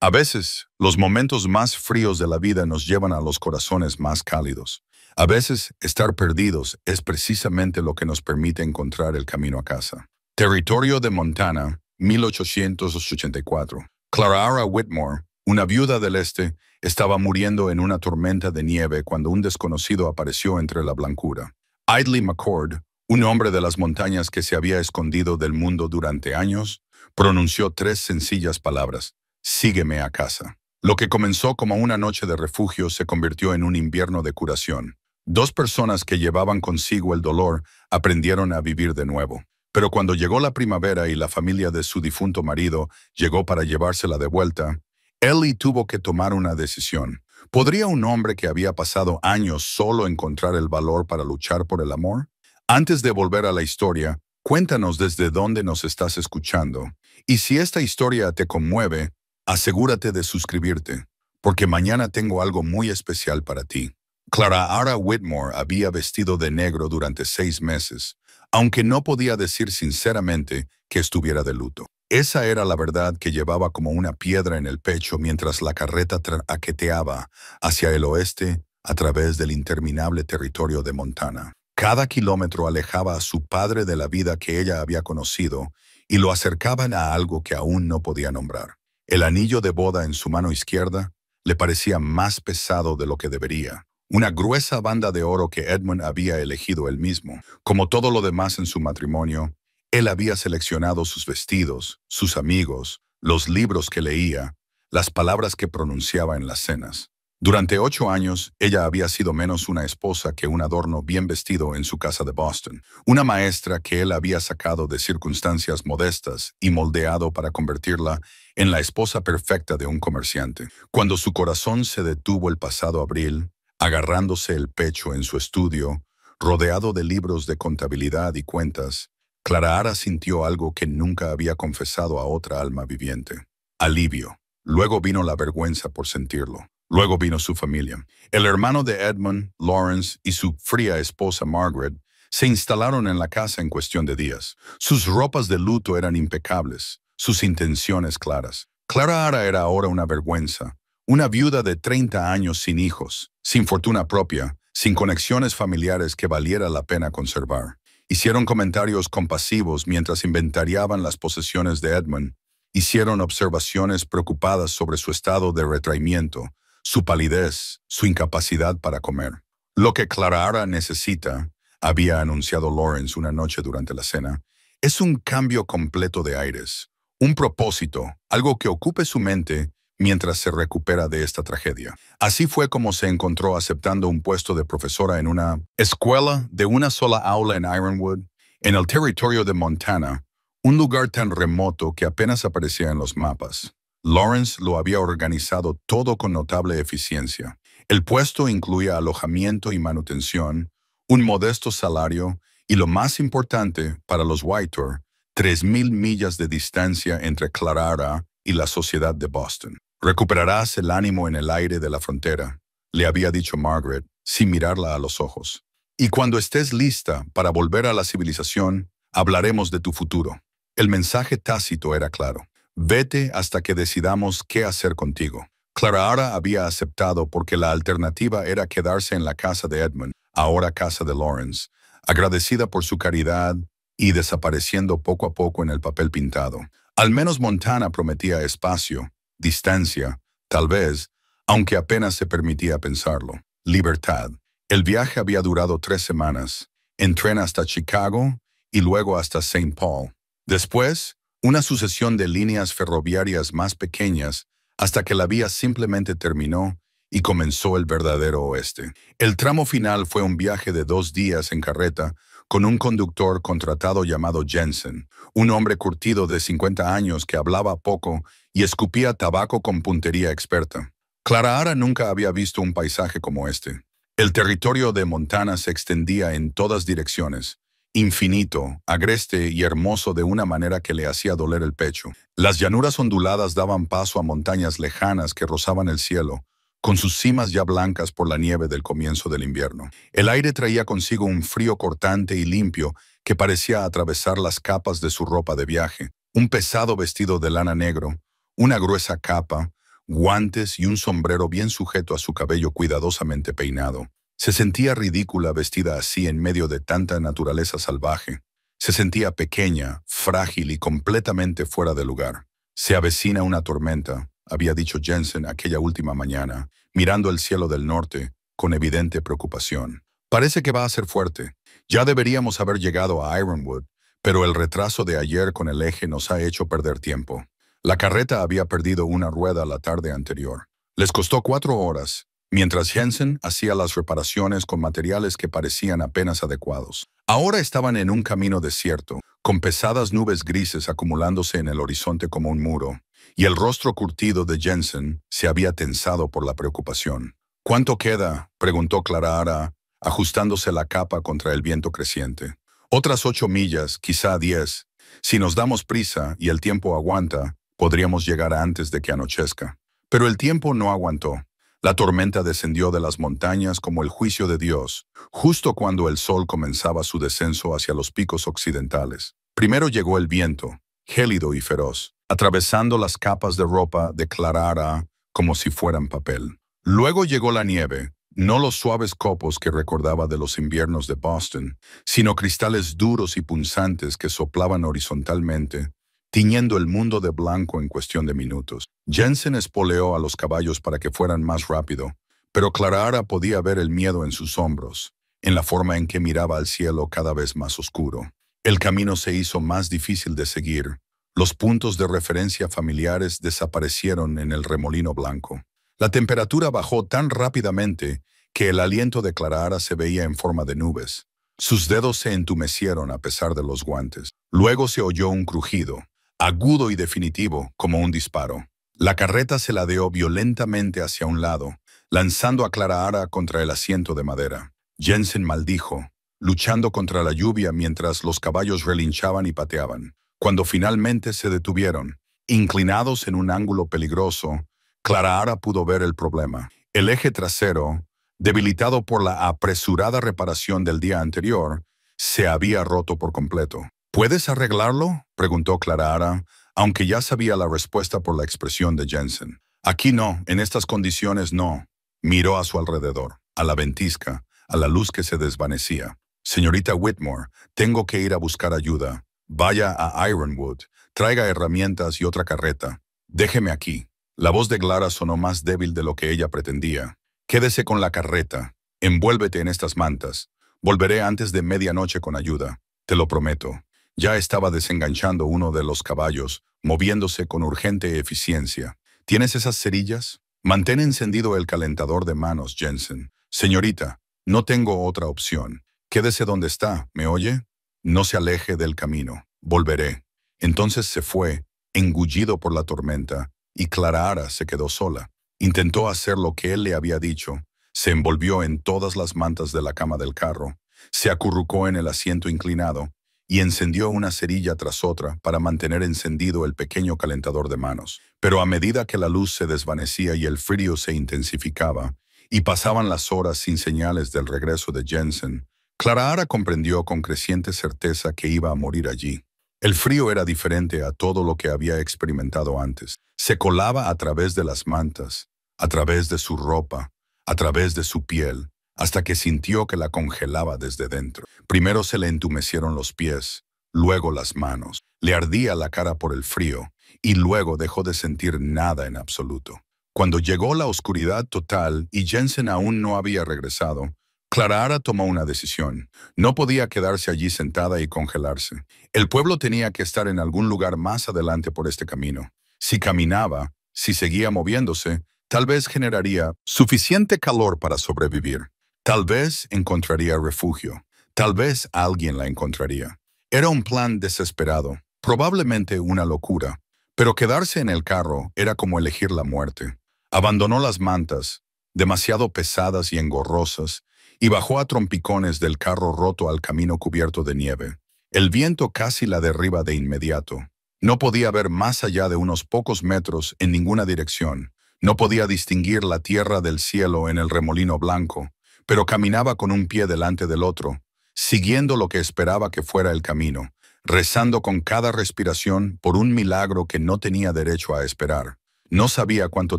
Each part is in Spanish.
A veces, los momentos más fríos de la vida nos llevan a los corazones más cálidos. A veces, estar perdidos es precisamente lo que nos permite encontrar el camino a casa. Territorio de Montana, 1884. Clara Whitmore, una viuda del este, estaba muriendo en una tormenta de nieve cuando un desconocido apareció entre la blancura. Idley McCord, un hombre de las montañas que se había escondido del mundo durante años, pronunció 3 sencillas palabras: sígueme a casa. Lo que comenzó como una noche de refugio se convirtió en un invierno de curación. 2 personas que llevaban consigo el dolor aprendieron a vivir de nuevo. Pero cuando llegó la primavera y la familia de su difunto marido llegó para llevársela de vuelta, Ellie tuvo que tomar una decisión. ¿Podría un hombre que había pasado años solo encontrar el valor para luchar por el amor? Antes de volver a la historia, cuéntanos desde dónde nos estás escuchando. Y si esta historia te conmueve, asegúrate de suscribirte, porque mañana tengo algo muy especial para ti. Clara Whitmore había vestido de negro durante 6 meses, aunque no podía decir sinceramente que estuviera de luto. Esa era la verdad que llevaba como una piedra en el pecho mientras la carreta traqueteaba hacia el oeste a través del interminable territorio de Montana. Cada kilómetro alejaba a su padre de la vida que ella había conocido y lo acercaban a algo que aún no podía nombrar. El anillo de boda en su mano izquierda le parecía más pesado de lo que debería. Una gruesa banda de oro que Edmund había elegido él mismo. Como todo lo demás en su matrimonio, él había seleccionado sus vestidos, sus amigos, los libros que leía, las palabras que pronunciaba en las cenas. Durante 8 años, ella había sido menos una esposa que un adorno bien vestido en su casa de Boston. Una maestra que él había sacado de circunstancias modestas y moldeado para convertirla en la esposa perfecta de un comerciante. Cuando su corazón se detuvo el pasado abril, agarrándose el pecho en su estudio, rodeado de libros de contabilidad y cuentas, Clara sintió algo que nunca había confesado a otra alma viviente: alivio. Luego vino la vergüenza por sentirlo. Luego vino su familia. El hermano de Edmund, Lawrence, y su fría esposa Margaret se instalaron en la casa en cuestión de días. Sus ropas de luto eran impecables, sus intenciones claras. Clara era ahora una vergüenza. Una viuda de 30 años sin hijos, sin fortuna propia, sin conexiones familiares que valiera la pena conservar. Hicieron comentarios compasivos mientras inventariaban las posesiones de Edmund. Hicieron observaciones preocupadas sobre su estado de retraimiento, su palidez, su incapacidad para comer. Lo que Clara necesita, había anunciado Lawrence una noche durante la cena, es un cambio completo de aires, un propósito, algo que ocupe su mente mientras se recupera de esta tragedia. Así fue como se encontró aceptando un puesto de profesora en una escuela de una sola aula en Ironwood, en el territorio de Montana, un lugar tan remoto que apenas aparecía en los mapas. Lawrence lo había organizado todo con notable eficiencia. El puesto incluía alojamiento y manutención, un modesto salario y, lo más importante para los Whitor, 3,000 millas de distancia entre Clara y la sociedad de Boston. Recuperarás el ánimo en el aire de la frontera, le había dicho Margaret, sin mirarla a los ojos. Y cuando estés lista para volver a la civilización, hablaremos de tu futuro. El mensaje tácito era claro: vete hasta que decidamos qué hacer contigo. Clara había aceptado porque la alternativa era quedarse en la casa de Edmund, ahora casa de Lawrence, agradecida por su caridad y desapareciendo poco a poco en el papel pintado. Al menos Montana prometía espacio, distancia, tal vez, aunque apenas se permitía pensarlo. Libertad. El viaje había durado 3 semanas, en tren hasta Chicago y luego hasta St. Paul. Después, una sucesión de líneas ferroviarias más pequeñas hasta que la vía simplemente terminó y comenzó el verdadero oeste. El tramo final fue un viaje de 2 días en carreta con un conductor contratado llamado Jensen, un hombre curtido de 50 años que hablaba poco y escupía tabaco con puntería experta. Clara nunca había visto un paisaje como este. El territorio de Montana se extendía en todas direcciones, infinito, agreste y hermoso de una manera que le hacía doler el pecho. Las llanuras onduladas daban paso a montañas lejanas que rozaban el cielo, con sus cimas ya blancas por la nieve del comienzo del invierno. El aire traía consigo un frío cortante y limpio que parecía atravesar las capas de su ropa de viaje. Un pesado vestido de lana negro, una gruesa capa, guantes y un sombrero bien sujeto a su cabello cuidadosamente peinado. Se sentía ridícula vestida así en medio de tanta naturaleza salvaje. Se sentía pequeña, frágil y completamente fuera de lugar. Se avecina una tormenta, había dicho Jensen aquella última mañana, mirando el cielo del norte con evidente preocupación. Parece que va a ser fuerte. Ya deberíamos haber llegado a Ironwood, pero el retraso de ayer con el eje nos ha hecho perder tiempo. La carreta había perdido una rueda la tarde anterior. Les costó 4 horas, mientras Jensen hacía las reparaciones con materiales que parecían apenas adecuados. Ahora estaban en un camino desierto, con pesadas nubes grises acumulándose en el horizonte como un muro, y el rostro curtido de Jensen se había tensado por la preocupación. ¿Cuánto queda?, preguntó Clara, ajustándose la capa contra el viento creciente. Otras 8 millas, quizá 10. Si nos damos prisa y el tiempo aguanta, podríamos llegar antes de que anochezca. Pero el tiempo no aguantó. La tormenta descendió de las montañas como el juicio de Dios, justo cuando el sol comenzaba su descenso hacia los picos occidentales. Primero llegó el viento, gélido y feroz, atravesando las capas de ropa de Clara como si fueran papel. Luego llegó la nieve, no los suaves copos que recordaba de los inviernos de Boston, sino cristales duros y punzantes que soplaban horizontalmente, tiñendo el mundo de blanco en cuestión de minutos. Jensen espoleó a los caballos para que fueran más rápido, pero Clara podía ver el miedo en sus hombros, en la forma en que miraba al cielo cada vez más oscuro. El camino se hizo más difícil de seguir. Los puntos de referencia familiares desaparecieron en el remolino blanco. La temperatura bajó tan rápidamente que el aliento de Clara se veía en forma de nubes. Sus dedos se entumecieron a pesar de los guantes. Luego se oyó un crujido, agudo y definitivo, como un disparo. La carreta se ladeó violentamente hacia un lado, lanzando a Clara contra el asiento de madera. Jensen maldijo, luchando contra la lluvia mientras los caballos relinchaban y pateaban. Cuando finalmente se detuvieron, inclinados en un ángulo peligroso, Clara pudo ver el problema. El eje trasero, debilitado por la apresurada reparación del día anterior, se había roto por completo. ¿Puedes arreglarlo?, preguntó Clara, aunque ya sabía la respuesta por la expresión de Jensen. Aquí no, en estas condiciones no. Miró a su alrededor, a la ventisca, a la luz que se desvanecía. Señorita Whitmore, tengo que ir a buscar ayuda. Vaya a Ironwood, traiga herramientas y otra carreta. Déjeme aquí. La voz de Clara sonó más débil de lo que ella pretendía. Quédese con la carreta. Envuélvete en estas mantas. Volveré antes de medianoche con ayuda. Te lo prometo. Ya estaba desenganchando uno de los caballos, moviéndose con urgente eficiencia. ¿Tienes esas cerillas? Mantén encendido el calentador de manos, Jensen. Señorita, no tengo otra opción. Quédese donde está, ¿me oye? No se aleje del camino. Volveré. Entonces se fue, engullido por la tormenta, y Clara se quedó sola. Intentó hacer lo que él le había dicho. Se envolvió en todas las mantas de la cama del carro, se acurrucó en el asiento inclinado y encendió una cerilla tras otra para mantener encendido el pequeño calentador de manos. Pero a medida que la luz se desvanecía y el frío se intensificaba, y pasaban las horas sin señales del regreso de Jensen, Clara comprendió con creciente certeza que iba a morir allí. El frío era diferente a todo lo que había experimentado antes. Se colaba a través de las mantas, a través de su ropa, a través de su piel, hasta que sintió que la congelaba desde dentro. Primero se le entumecieron los pies, luego las manos. Le ardía la cara por el frío, y luego dejó de sentir nada en absoluto. Cuando llegó la oscuridad total y Jensen aún no había regresado, Clara tomó una decisión. No podía quedarse allí sentada y congelarse. El pueblo tenía que estar en algún lugar más adelante por este camino. Si caminaba, si seguía moviéndose, tal vez generaría suficiente calor para sobrevivir. Tal vez encontraría refugio. Tal vez alguien la encontraría. Era un plan desesperado, probablemente una locura, pero quedarse en el carro era como elegir la muerte. Abandonó las mantas, demasiado pesadas y engorrosas, y bajó a trompicones del carro roto al camino cubierto de nieve. El viento casi la derriba de inmediato. No podía ver más allá de unos pocos metros en ninguna dirección. No podía distinguir la tierra del cielo en el remolino blanco, pero caminaba con un pie delante del otro, siguiendo lo que esperaba que fuera el camino, rezando con cada respiración por un milagro que no tenía derecho a esperar. No sabía cuánto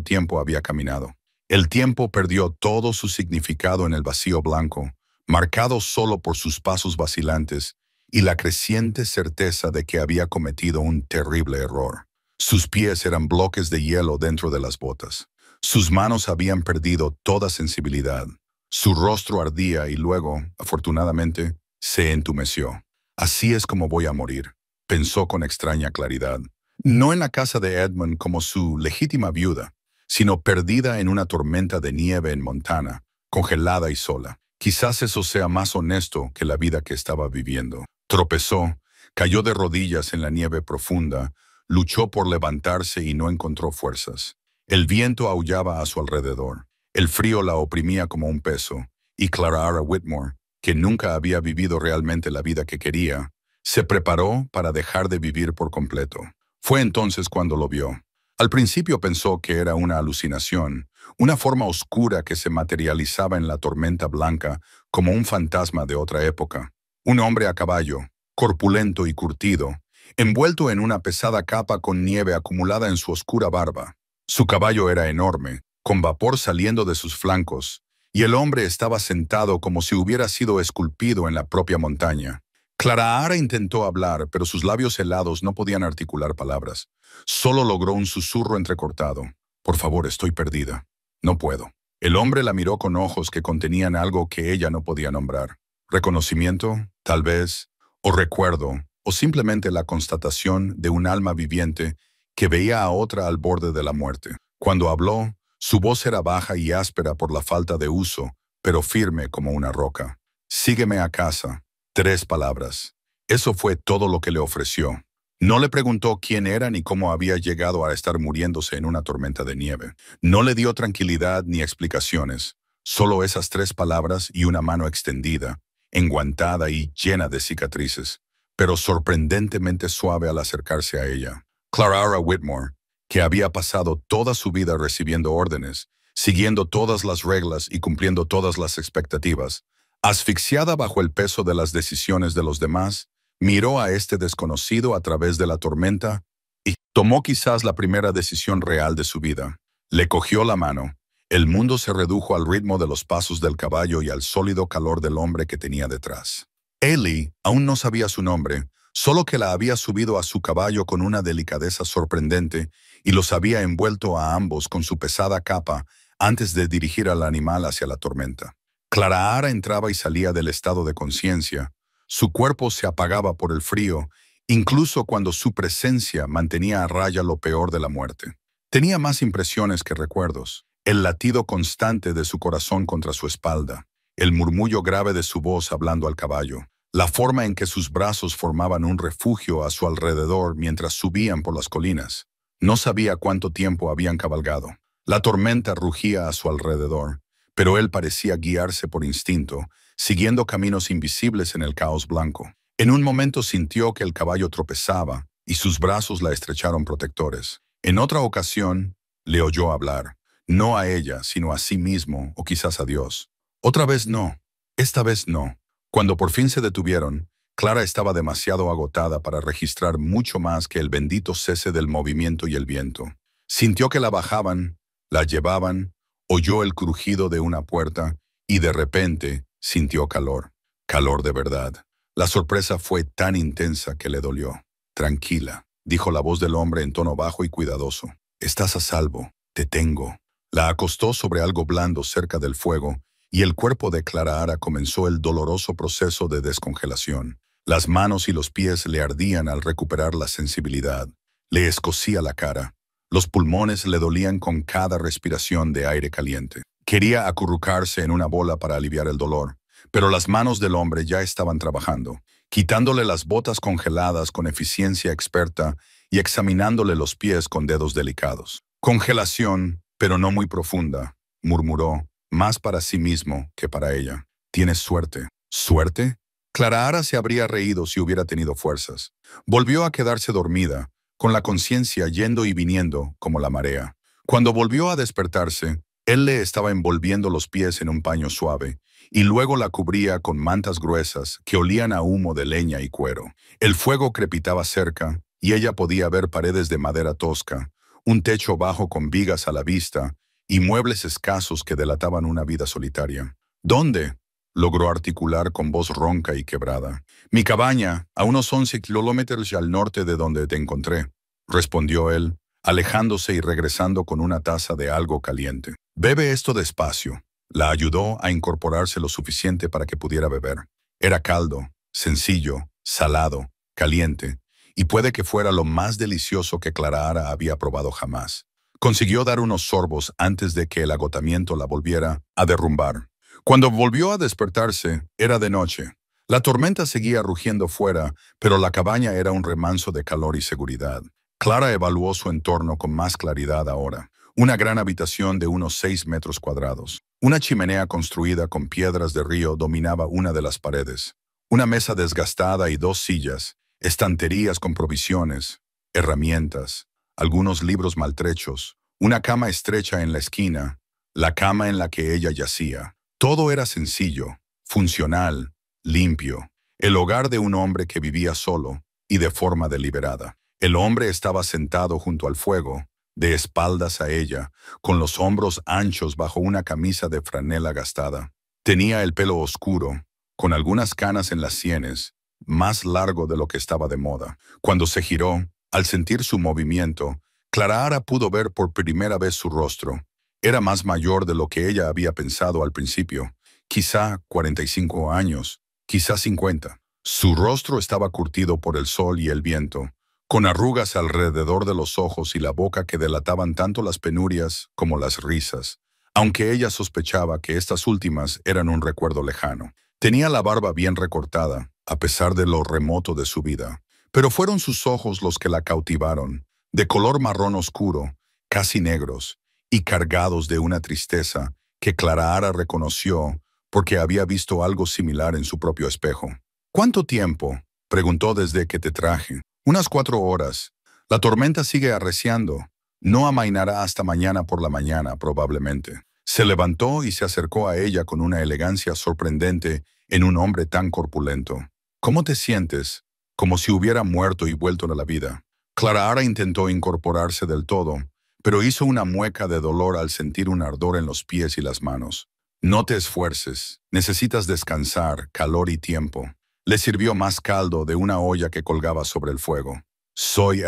tiempo había caminado. El tiempo perdió todo su significado en el vacío blanco, marcado solo por sus pasos vacilantes y la creciente certeza de que había cometido un terrible error. Sus pies eran bloques de hielo dentro de las botas. Sus manos habían perdido toda sensibilidad. Su rostro ardía y luego, afortunadamente, se entumeció. Así es como voy a morir, pensó con extraña claridad. No en la casa de Edmund como su legítima viuda, sino perdida en una tormenta de nieve en Montana, congelada y sola. Quizás eso sea más honesto que la vida que estaba viviendo. Tropezó, cayó de rodillas en la nieve profunda, luchó por levantarse y no encontró fuerzas. El viento aullaba a su alrededor. El frío la oprimía como un peso, y Clara Whitmore, que nunca había vivido realmente la vida que quería, se preparó para dejar de vivir por completo. Fue entonces cuando lo vio. Al principio pensó que era una alucinación, una forma oscura que se materializaba en la tormenta blanca como un fantasma de otra época. Un hombre a caballo, corpulento y curtido, envuelto en una pesada capa con nieve acumulada en su oscura barba. Su caballo era enorme, con vapor saliendo de sus flancos, y el hombre estaba sentado como si hubiera sido esculpido en la propia montaña. Clara intentó hablar, pero sus labios helados no podían articular palabras. Solo logró un susurro entrecortado. Por favor, estoy perdida. No puedo. El hombre la miró con ojos que contenían algo que ella no podía nombrar. Reconocimiento, tal vez, o recuerdo, o simplemente la constatación de un alma viviente que veía a otra al borde de la muerte. Cuando habló, su voz era baja y áspera por la falta de uso, pero firme como una roca. Sígueme a casa. 3 palabras. Eso fue todo lo que le ofreció. No le preguntó quién era ni cómo había llegado a estar muriéndose en una tormenta de nieve. No le dio tranquilidad ni explicaciones. Solo esas 3 palabras y una mano extendida, enguantada y llena de cicatrices, pero sorprendentemente suave al acercarse a ella. Clara Whitmore, que había pasado toda su vida recibiendo órdenes, siguiendo todas las reglas y cumpliendo todas las expectativas, asfixiada bajo el peso de las decisiones de los demás, miró a este desconocido a través de la tormenta y tomó quizás la primera decisión real de su vida. Le cogió la mano. El mundo se redujo al ritmo de los pasos del caballo y al sólido calor del hombre que tenía detrás. Ellie aún no sabía su nombre, solo que la había subido a su caballo con una delicadeza sorprendente y los había envuelto a ambos con su pesada capa antes de dirigir al animal hacia la tormenta. Clara entraba y salía del estado de conciencia. Su cuerpo se apagaba por el frío, incluso cuando su presencia mantenía a raya lo peor de la muerte. Tenía más impresiones que recuerdos. El latido constante de su corazón contra su espalda, el murmullo grave de su voz hablando al caballo, la forma en que sus brazos formaban un refugio a su alrededor mientras subían por las colinas. No sabía cuánto tiempo habían cabalgado. La tormenta rugía a su alrededor, pero él parecía guiarse por instinto, siguiendo caminos invisibles en el caos blanco. En un momento sintió que el caballo tropezaba y sus brazos la estrecharon protectores. En otra ocasión, le oyó hablar, no a ella, sino a sí mismo o quizás a Dios. Otra vez no, esta vez no. Cuando por fin se detuvieron, Clara estaba demasiado agotada para registrar mucho más que el bendito cese del movimiento y el viento. Sintió que la bajaban, la llevaban, oyó el crujido de una puerta y de repente sintió calor. Calor de verdad. La sorpresa fue tan intensa que le dolió. Tranquila, dijo la voz del hombre en tono bajo y cuidadoso. Estás a salvo, te tengo. La acostó sobre algo blando cerca del fuego y el cuerpo de Clara comenzó el doloroso proceso de descongelación. Las manos y los pies le ardían al recuperar la sensibilidad. Le escocía la cara. Los pulmones le dolían con cada respiración de aire caliente. Quería acurrucarse en una bola para aliviar el dolor, pero las manos del hombre ya estaban trabajando, quitándole las botas congeladas con eficiencia experta y examinándole los pies con dedos delicados. Congelación, pero no muy profunda, murmuró, más para sí mismo que para ella. Tienes suerte. ¿Suerte? Clara se habría reído si hubiera tenido fuerzas. Volvió a quedarse dormida, con la conciencia yendo y viniendo como la marea. Cuando volvió a despertarse, él le estaba envolviendo los pies en un paño suave, y luego la cubría con mantas gruesas que olían a humo de leña y cuero. El fuego crepitaba cerca, y ella podía ver paredes de madera tosca, un techo bajo con vigas a la vista y muebles escasos que delataban una vida solitaria. ¿Dónde? Logró articular con voz ronca y quebrada. Mi cabaña, a unos 11 kilómetros al norte de donde te encontré, respondió él, alejándose y regresando con una taza de algo caliente. Bebe esto despacio. La ayudó a incorporarse lo suficiente para que pudiera beber. Era caldo, sencillo, salado, caliente, y puede que fuera lo más delicioso que Clara había probado jamás. Consiguió dar unos sorbos antes de que el agotamiento la volviera a derrumbar. Cuando volvió a despertarse, era de noche. La tormenta seguía rugiendo fuera, pero la cabaña era un remanso de calor y seguridad. Clara evaluó su entorno con más claridad ahora. Una gran habitación de unos 6 metros cuadrados. Una chimenea construida con piedras de río dominaba una de las paredes. Una mesa desgastada y 2 sillas, estanterías con provisiones, herramientas, algunos libros maltrechos, una cama estrecha en la esquina, la cama en la que ella yacía. Todo era sencillo, funcional, limpio. El hogar de un hombre que vivía solo y de forma deliberada. El hombre estaba sentado junto al fuego, de espaldas a ella, con los hombros anchos bajo una camisa de franela gastada. Tenía el pelo oscuro, con algunas canas en las sienes, más largo de lo que estaba de moda. Cuando se giró, al sentir su movimiento, Clara pudo ver por primera vez su rostro. Era más mayor de lo que ella había pensado al principio, quizá 45 años, quizá 50. Su rostro estaba curtido por el sol y el viento, con arrugas alrededor de los ojos y la boca que delataban tanto las penurias como las risas, aunque ella sospechaba que estas últimas eran un recuerdo lejano. Tenía la barba bien recortada, a pesar de lo remoto de su vida, pero fueron sus ojos los que la cautivaron, de color marrón oscuro, casi negros, y cargados de una tristeza que Clara reconoció porque había visto algo similar en su propio espejo. ¿Cuánto tiempo?, preguntó desde que te traje. Unas 4 horas. La tormenta sigue arreciando. No amainará hasta mañana por la mañana, probablemente. Se levantó y se acercó a ella con una elegancia sorprendente en un hombre tan corpulento. ¿Cómo te sientes? Como si hubiera muerto y vuelto a la vida. Clara intentó incorporarse del todo, pero hizo una mueca de dolor al sentir un ardor en los pies y las manos. No te esfuerces. Necesitas descansar, calor y tiempo. Le sirvió más caldo de una olla que colgaba sobre el fuego. Soy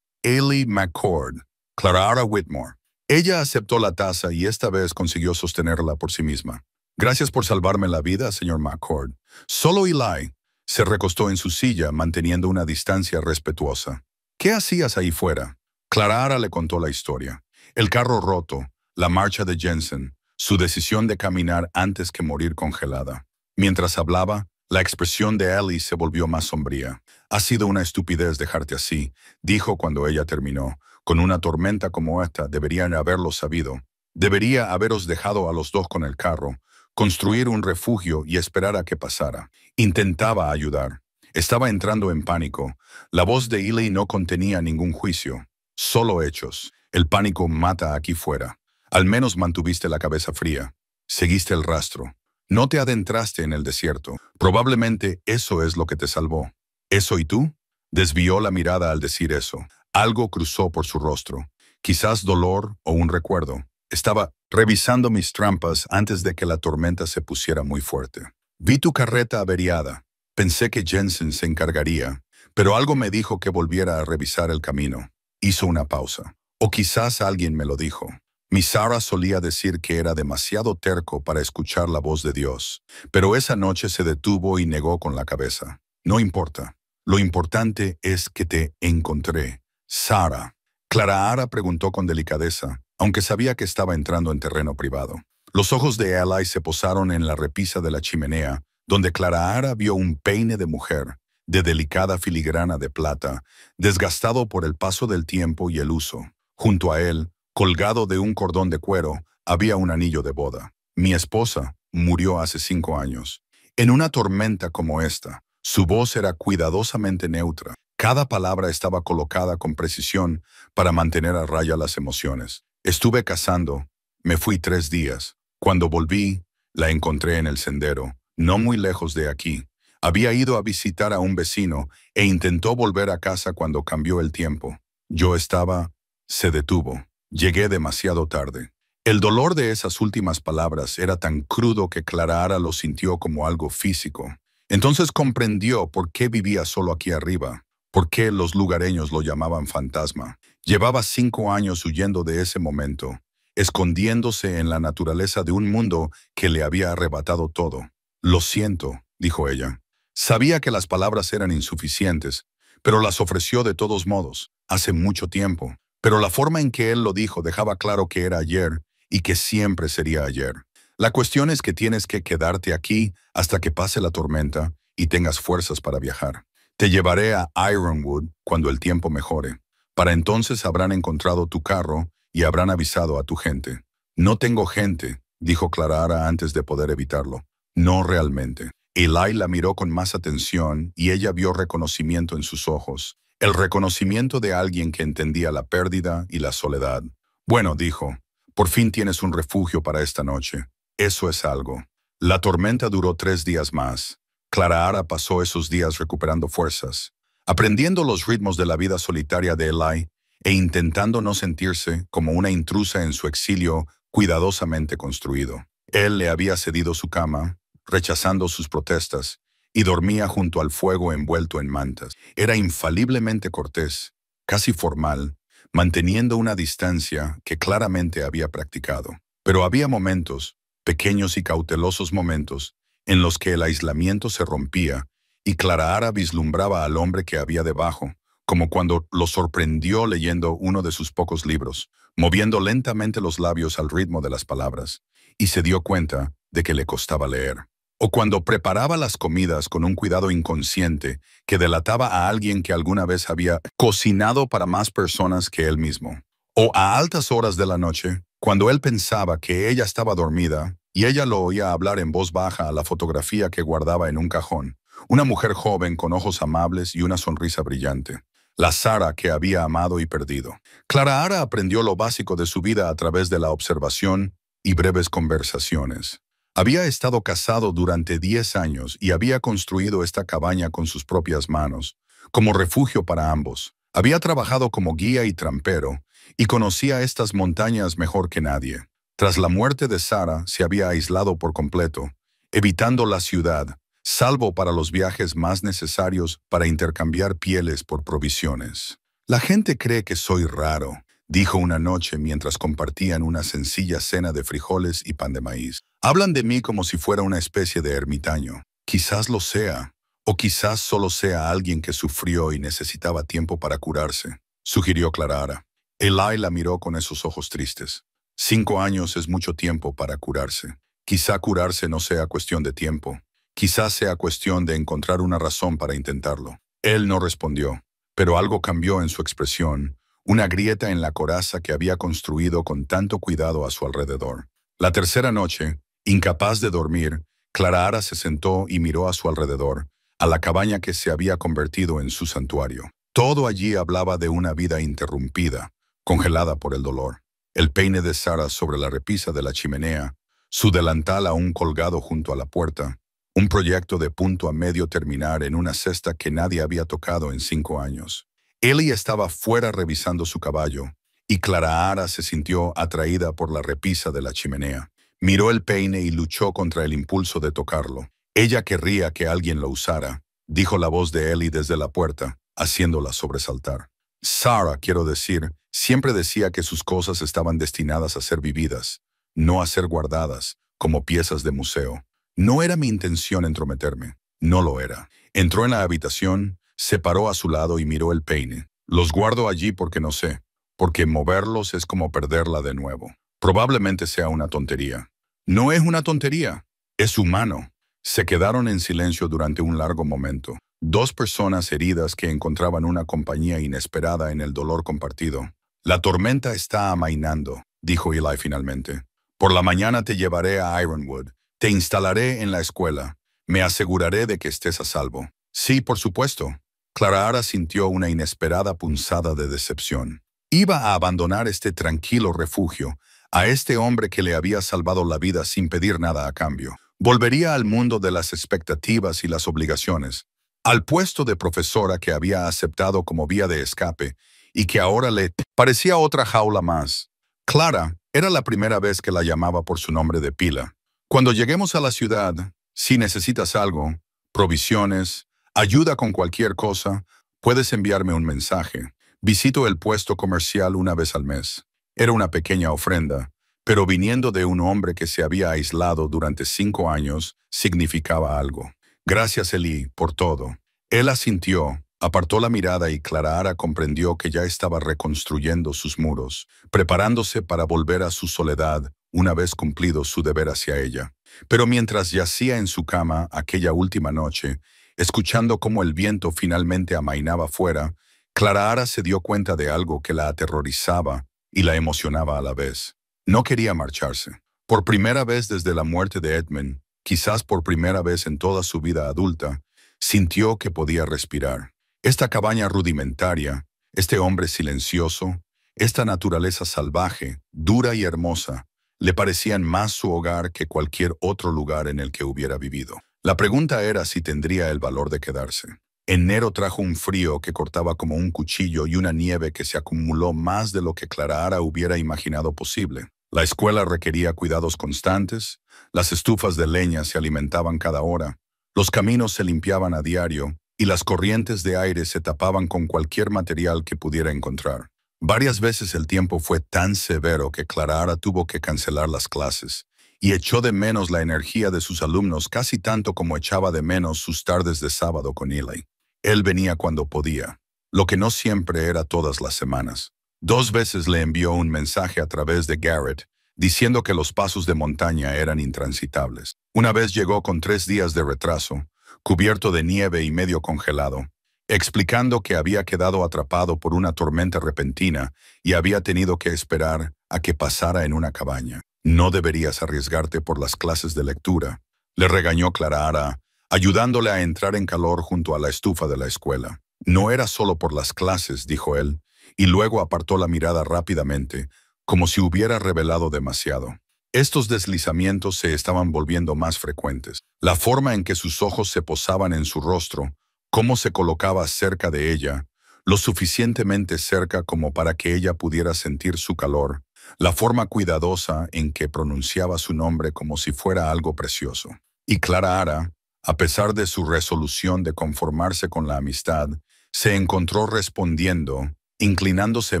Ellie McCord, Clara Whitmore. Ella aceptó la taza y esta vez consiguió sostenerla por sí misma. Gracias por salvarme la vida, señor McCord. Solo Eli se recostó en su silla, manteniendo una distancia respetuosa. ¿Qué hacías ahí fuera? Clara le contó la historia. El carro roto, la marcha de Jensen, su decisión de caminar antes que morir congelada. Mientras hablaba, la expresión de Ellie se volvió más sombría. Ha sido una estupidez dejarte así, dijo cuando ella terminó. Con una tormenta como esta, deberían haberlo sabido. Debería haberos dejado a los 2 con el carro, construir un refugio y esperar a que pasara. Intentaba ayudar. Estaba entrando en pánico. La voz de Ellie no contenía ningún juicio, solo hechos. El pánico mata aquí fuera. Al menos mantuviste la cabeza fría. Seguiste el rastro. No te adentraste en el desierto. Probablemente eso es lo que te salvó. ¿Eso y tú? Desvió la mirada al decir eso. Algo cruzó por su rostro. Quizás dolor o un recuerdo. Estaba revisando mis trampas antes de que la tormenta se pusiera muy fuerte. Vi tu carreta averiada. Pensé que Jensen se encargaría, pero algo me dijo que volviera a revisar el camino. Hizo una pausa. O quizás alguien me lo dijo. Mi Sarah solía decir que era demasiado terco para escuchar la voz de Dios, pero esa noche se detuvo y negó con la cabeza. No importa. Lo importante es que te encontré. Sarah. Clara preguntó con delicadeza, aunque sabía que estaba entrando en terreno privado. Los ojos de Eli se posaron en la repisa de la chimenea, donde Clara vio un peine de mujer, de delicada filigrana de plata, desgastado por el paso del tiempo y el uso. Junto a él, colgado de un cordón de cuero, había un anillo de boda. Mi esposa murió hace 5 años. En una tormenta como esta, su voz era cuidadosamente neutra. Cada palabra estaba colocada con precisión para mantener a raya las emociones. Estuve cazando. Me fui 3 días. Cuando volví, la encontré en el sendero, no muy lejos de aquí. Había ido a visitar a un vecino e intentó volver a casa cuando cambió el tiempo. Yo estaba Se detuvo. Llegué demasiado tarde. El dolor de esas últimas palabras era tan crudo que Clara lo sintió como algo físico. Entonces comprendió por qué vivía solo aquí arriba, por qué los lugareños lo llamaban fantasma. Llevaba 5 años huyendo de ese momento, escondiéndose en la naturaleza de un mundo que le había arrebatado todo. Lo siento, dijo ella. Sabía que las palabras eran insuficientes, pero las ofreció de todos modos, hace mucho tiempo. Pero la forma en que él lo dijo dejaba claro que era ayer y que siempre sería ayer. La cuestión es que tienes que quedarte aquí hasta que pase la tormenta y tengas fuerzas para viajar. Te llevaré a Ironwood cuando el tiempo mejore. Para entonces habrán encontrado tu carro y habrán avisado a tu gente. No tengo gente, dijo Clara antes de poder evitarlo. No realmente. Eli la miró con más atención y ella vio reconocimiento en sus ojos. El reconocimiento de alguien que entendía la pérdida y la soledad. Bueno, dijo, por fin tienes un refugio para esta noche. Eso es algo. La tormenta duró 3 días más. Clara pasó esos días recuperando fuerzas, aprendiendo los ritmos de la vida solitaria de Eli e intentando no sentirse como una intrusa en su exilio cuidadosamente construido. Él le había cedido su cama, rechazando sus protestas, y dormía junto al fuego envuelto en mantas. Era infaliblemente cortés, casi formal, manteniendo una distancia que claramente había practicado. Pero había momentos, pequeños y cautelosos momentos, en los que el aislamiento se rompía y Clara vislumbraba al hombre que había debajo, como cuando lo sorprendió leyendo uno de sus pocos libros, moviendo lentamente los labios al ritmo de las palabras, y se dio cuenta de que le costaba leer. O cuando preparaba las comidas con un cuidado inconsciente que delataba a alguien que alguna vez había cocinado para más personas que él mismo. O a altas horas de la noche, cuando él pensaba que ella estaba dormida y ella lo oía hablar en voz baja a la fotografía que guardaba en un cajón, una mujer joven con ojos amables y una sonrisa brillante. La Sara que había amado y perdido. Clara aprendió lo básico de su vida a través de la observación y breves conversaciones. Había estado casado durante 10 años y había construido esta cabaña con sus propias manos, como refugio para ambos. Había trabajado como guía y trampero, y conocía estas montañas mejor que nadie. Tras la muerte de Sara, se había aislado por completo, evitando la ciudad, salvo para los viajes más necesarios para intercambiar pieles por provisiones. La gente cree que soy raro, dijo una noche mientras compartían una sencilla cena de frijoles y pan de maíz. Hablan de mí como si fuera una especie de ermitaño. Quizás lo sea, o quizás solo sea alguien que sufrió y necesitaba tiempo para curarse, sugirió Clara. Eli la miró con esos ojos tristes. 5 años es mucho tiempo para curarse. Quizá curarse no sea cuestión de tiempo. Quizás sea cuestión de encontrar una razón para intentarlo. Él no respondió, pero algo cambió en su expresión, una grieta en la coraza que había construido con tanto cuidado a su alrededor. La tercera noche, incapaz de dormir, Clara se sentó y miró a su alrededor, a la cabaña que se había convertido en su santuario. Todo allí hablaba de una vida interrumpida, congelada por el dolor. El peine de Sara sobre la repisa de la chimenea, su delantal aún colgado junto a la puerta, un proyecto de punto a medio terminar en una cesta que nadie había tocado en 5 años. Eli estaba fuera revisando su caballo, y Clara se sintió atraída por la repisa de la chimenea. Miró el peine y luchó contra el impulso de tocarlo. Ella querría que alguien lo usara, dijo la voz de Eli desde la puerta, haciéndola sobresaltar. Sara, quiero decir, siempre decía que sus cosas estaban destinadas a ser vividas, no a ser guardadas, como piezas de museo. No era mi intención entrometerme. No lo era. Entró en la habitación, se paró a su lado y miró el peine. Los guardo allí porque no sé, porque moverlos es como perderla de nuevo. Probablemente sea una tontería. No es una tontería, es humano. Se quedaron en silencio durante un largo momento. 2 personas heridas que encontraban una compañía inesperada en el dolor compartido. La tormenta está amainando, dijo Eli finalmente. Por la mañana te llevaré a Ironwood. Te instalaré en la escuela. Me aseguraré de que estés a salvo. Sí, por supuesto. Clara sintió una inesperada punzada de decepción. Iba a abandonar este tranquilo refugio, a este hombre que le había salvado la vida sin pedir nada a cambio. Volvería al mundo de las expectativas y las obligaciones, al puesto de profesora que había aceptado como vía de escape, y que ahora le parecía otra jaula más. Clara era la primera vez que la llamaba por su nombre de pila. Cuando lleguemos a la ciudad, si necesitas algo, provisiones, ayuda con cualquier cosa, puedes enviarme un mensaje. Visito el puesto comercial una vez al mes. Era una pequeña ofrenda, pero viniendo de un hombre que se había aislado durante 5 años, significaba algo. Gracias, Eli, por todo. Él asintió, apartó la mirada y Clara comprendió que ya estaba reconstruyendo sus muros, preparándose para volver a su soledad una vez cumplido su deber hacia ella. Pero mientras yacía en su cama aquella última noche, escuchando cómo el viento finalmente amainaba fuera, Clara se dio cuenta de algo que la aterrorizaba y la emocionaba a la vez. No quería marcharse. Por primera vez desde la muerte de Edmund, quizás por primera vez en toda su vida adulta, sintió que podía respirar. Esta cabaña rudimentaria, este hombre silencioso, esta naturaleza salvaje, dura y hermosa, le parecían más su hogar que cualquier otro lugar en el que hubiera vivido. La pregunta era si tendría el valor de quedarse. Enero trajo un frío que cortaba como un cuchillo y una nieve que se acumuló más de lo que Clara hubiera imaginado posible. La escuela requería cuidados constantes, las estufas de leña se alimentaban cada hora, los caminos se limpiaban a diario y las corrientes de aire se tapaban con cualquier material que pudiera encontrar. Varias veces el tiempo fue tan severo que Clara tuvo que cancelar las clases y echó de menos la energía de sus alumnos casi tanto como echaba de menos sus tardes de sábado con Eli. Él venía cuando podía, lo que no siempre era todas las semanas. 2 veces le envió un mensaje a través de Garrett, diciendo que los pasos de montaña eran intransitables. Una vez llegó con 3 días de retraso, cubierto de nieve y medio congelado, explicando que había quedado atrapado por una tormenta repentina y había tenido que esperar a que pasara en una cabaña. No deberías arriesgarte por las clases de lectura, le regañó Clara, ayudándole a entrar en calor junto a la estufa de la escuela. No era solo por las clases, dijo él, y luego apartó la mirada rápidamente, como si hubiera revelado demasiado. Estos deslizamientos se estaban volviendo más frecuentes. La forma en que sus ojos se posaban en su rostro, cómo se colocaba cerca de ella, lo suficientemente cerca como para que ella pudiera sentir su calor, la forma cuidadosa en que pronunciaba su nombre como si fuera algo precioso. Y Clara, a pesar de su resolución de conformarse con la amistad, se encontró respondiendo, inclinándose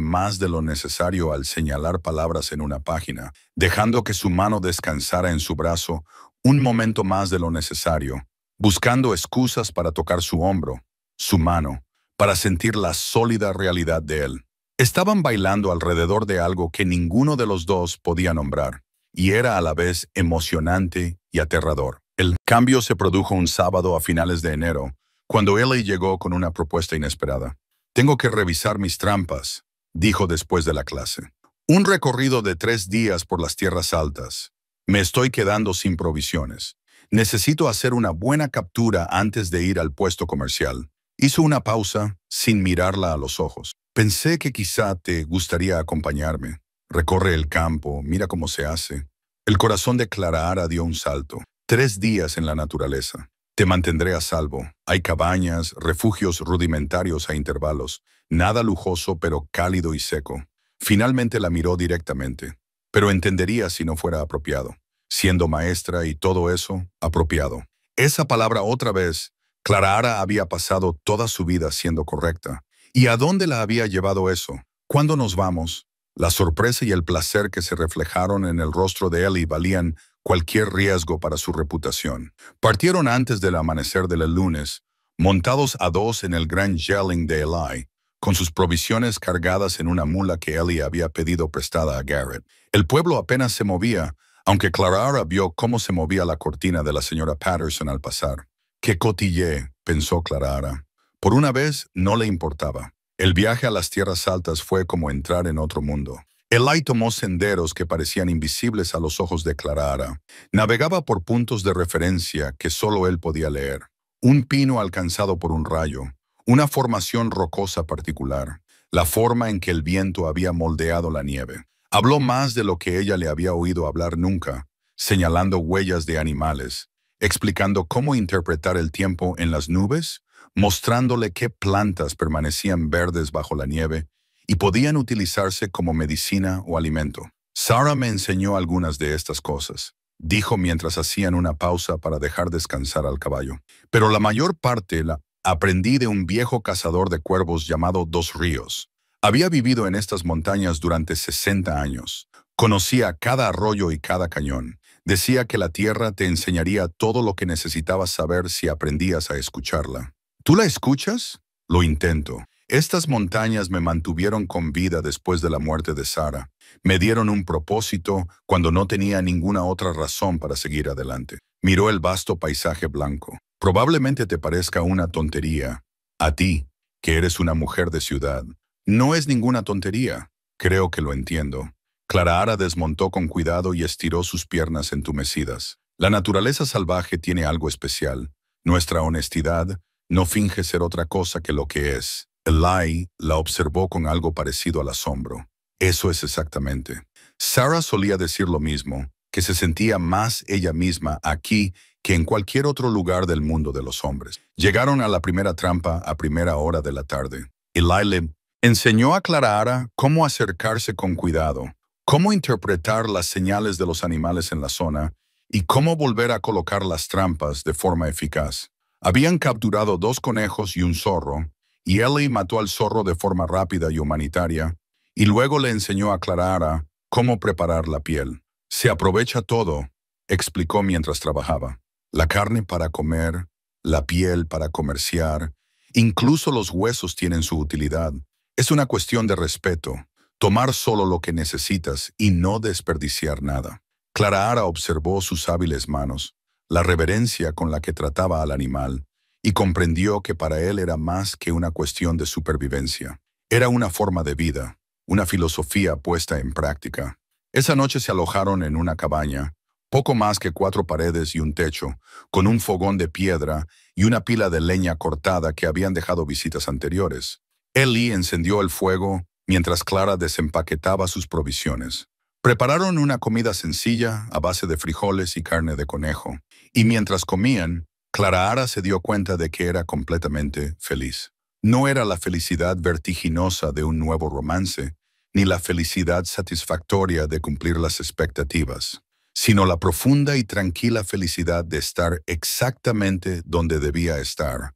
más de lo necesario al señalar palabras en una página, dejando que su mano descansara en su brazo un momento más de lo necesario, buscando excusas para tocar su hombro, su mano, para sentir la sólida realidad de él. Estaban bailando alrededor de algo que ninguno de los dos podía nombrar, y era a la vez emocionante y aterrador. El cambio se produjo un sábado a finales de enero, cuando Eli llegó con una propuesta inesperada. «Tengo que revisar mis trampas», dijo después de la clase. «Un recorrido de 3 días por las tierras altas. Me estoy quedando sin provisiones. Necesito hacer una buena captura antes de ir al puesto comercial». Hizo una pausa, sin mirarla a los ojos. «Pensé que quizá te gustaría acompañarme. Recorre el campo, mira cómo se hace». El corazón de Clara dio un salto. 3 días en la naturaleza. Te mantendré a salvo. Hay cabañas, refugios rudimentarios a intervalos. Nada lujoso, pero cálido y seco. Finalmente la miró directamente. Pero entendería si no fuera apropiado. Siendo maestra y todo eso, apropiado. Esa palabra otra vez, Clara había pasado toda su vida siendo correcta. ¿Y a dónde la había llevado eso? ¿Cuándo nos vamos? La sorpresa y el placer que se reflejaron en el rostro de Eli valían cualquier riesgo para su reputación. Partieron antes del amanecer del lunes, montados a 2 en el gran Jelling de Eli, con sus provisiones cargadas en una mula que Eli había pedido prestada a Garrett. El pueblo apenas se movía, aunque Clara vio cómo se movía la cortina de la señora Patterson al pasar. «Qué cotillé», pensó Clara. Por una vez no le importaba. El viaje a las tierras altas fue como entrar en otro mundo. Eli tomó senderos que parecían invisibles a los ojos de Clara. Navegaba por puntos de referencia que solo él podía leer. Un pino alcanzado por un rayo, una formación rocosa particular, la forma en que el viento había moldeado la nieve. Habló más de lo que ella le había oído hablar nunca, señalando huellas de animales, explicando cómo interpretar el tiempo en las nubes, mostrándole qué plantas permanecían verdes bajo la nieve, y podían utilizarse como medicina o alimento. Sarah me enseñó algunas de estas cosas, dijo mientras hacían una pausa para dejar descansar al caballo. Pero la mayor parte la aprendí de un viejo cazador de cuervos llamado Dos Ríos. Había vivido en estas montañas durante 60 años. Conocía cada arroyo y cada cañón. Decía que la tierra te enseñaría todo lo que necesitabas saber si aprendías a escucharla. ¿Tú la escuchas? Lo intento. Estas montañas me mantuvieron con vida después de la muerte de Sarah. Me dieron un propósito cuando no tenía ninguna otra razón para seguir adelante. Miró el vasto paisaje blanco. Probablemente te parezca una tontería. A ti, que eres una mujer de ciudad. No es ninguna tontería. Creo que lo entiendo. Clara desmontó con cuidado y estiró sus piernas entumecidas. La naturaleza salvaje tiene algo especial. Nuestra honestidad no finge ser otra cosa que lo que es. Eli la observó con algo parecido al asombro. Eso es exactamente. Sarah solía decir lo mismo, que se sentía más ella misma aquí que en cualquier otro lugar del mundo de los hombres. Llegaron a la primera trampa a primera hora de la tarde. Eli le enseñó a Clara cómo acercarse con cuidado, cómo interpretar las señales de los animales en la zona y cómo volver a colocar las trampas de forma eficaz. Habían capturado 2 conejos y un zorro, y Eli mató al zorro de forma rápida y humanitaria, y luego le enseñó a Clara cómo preparar la piel. Se aprovecha todo, explicó mientras trabajaba. La carne para comer, la piel para comerciar, incluso los huesos tienen su utilidad. Es una cuestión de respeto, tomar solo lo que necesitas y no desperdiciar nada. Clara observó sus hábiles manos, la reverencia con la que trataba al animal, y comprendió que para él era más que una cuestión de supervivencia. Era una forma de vida, una filosofía puesta en práctica. Esa noche se alojaron en una cabaña, poco más que 4 paredes y un techo, con un fogón de piedra y una pila de leña cortada que habían dejado visitas anteriores. Eli encendió el fuego mientras Clara desempaquetaba sus provisiones. Prepararon una comida sencilla a base de frijoles y carne de conejo, y mientras comían, Clara se dio cuenta de que era completamente feliz. No era la felicidad vertiginosa de un nuevo romance, ni la felicidad satisfactoria de cumplir las expectativas, sino la profunda y tranquila felicidad de estar exactamente donde debía estar,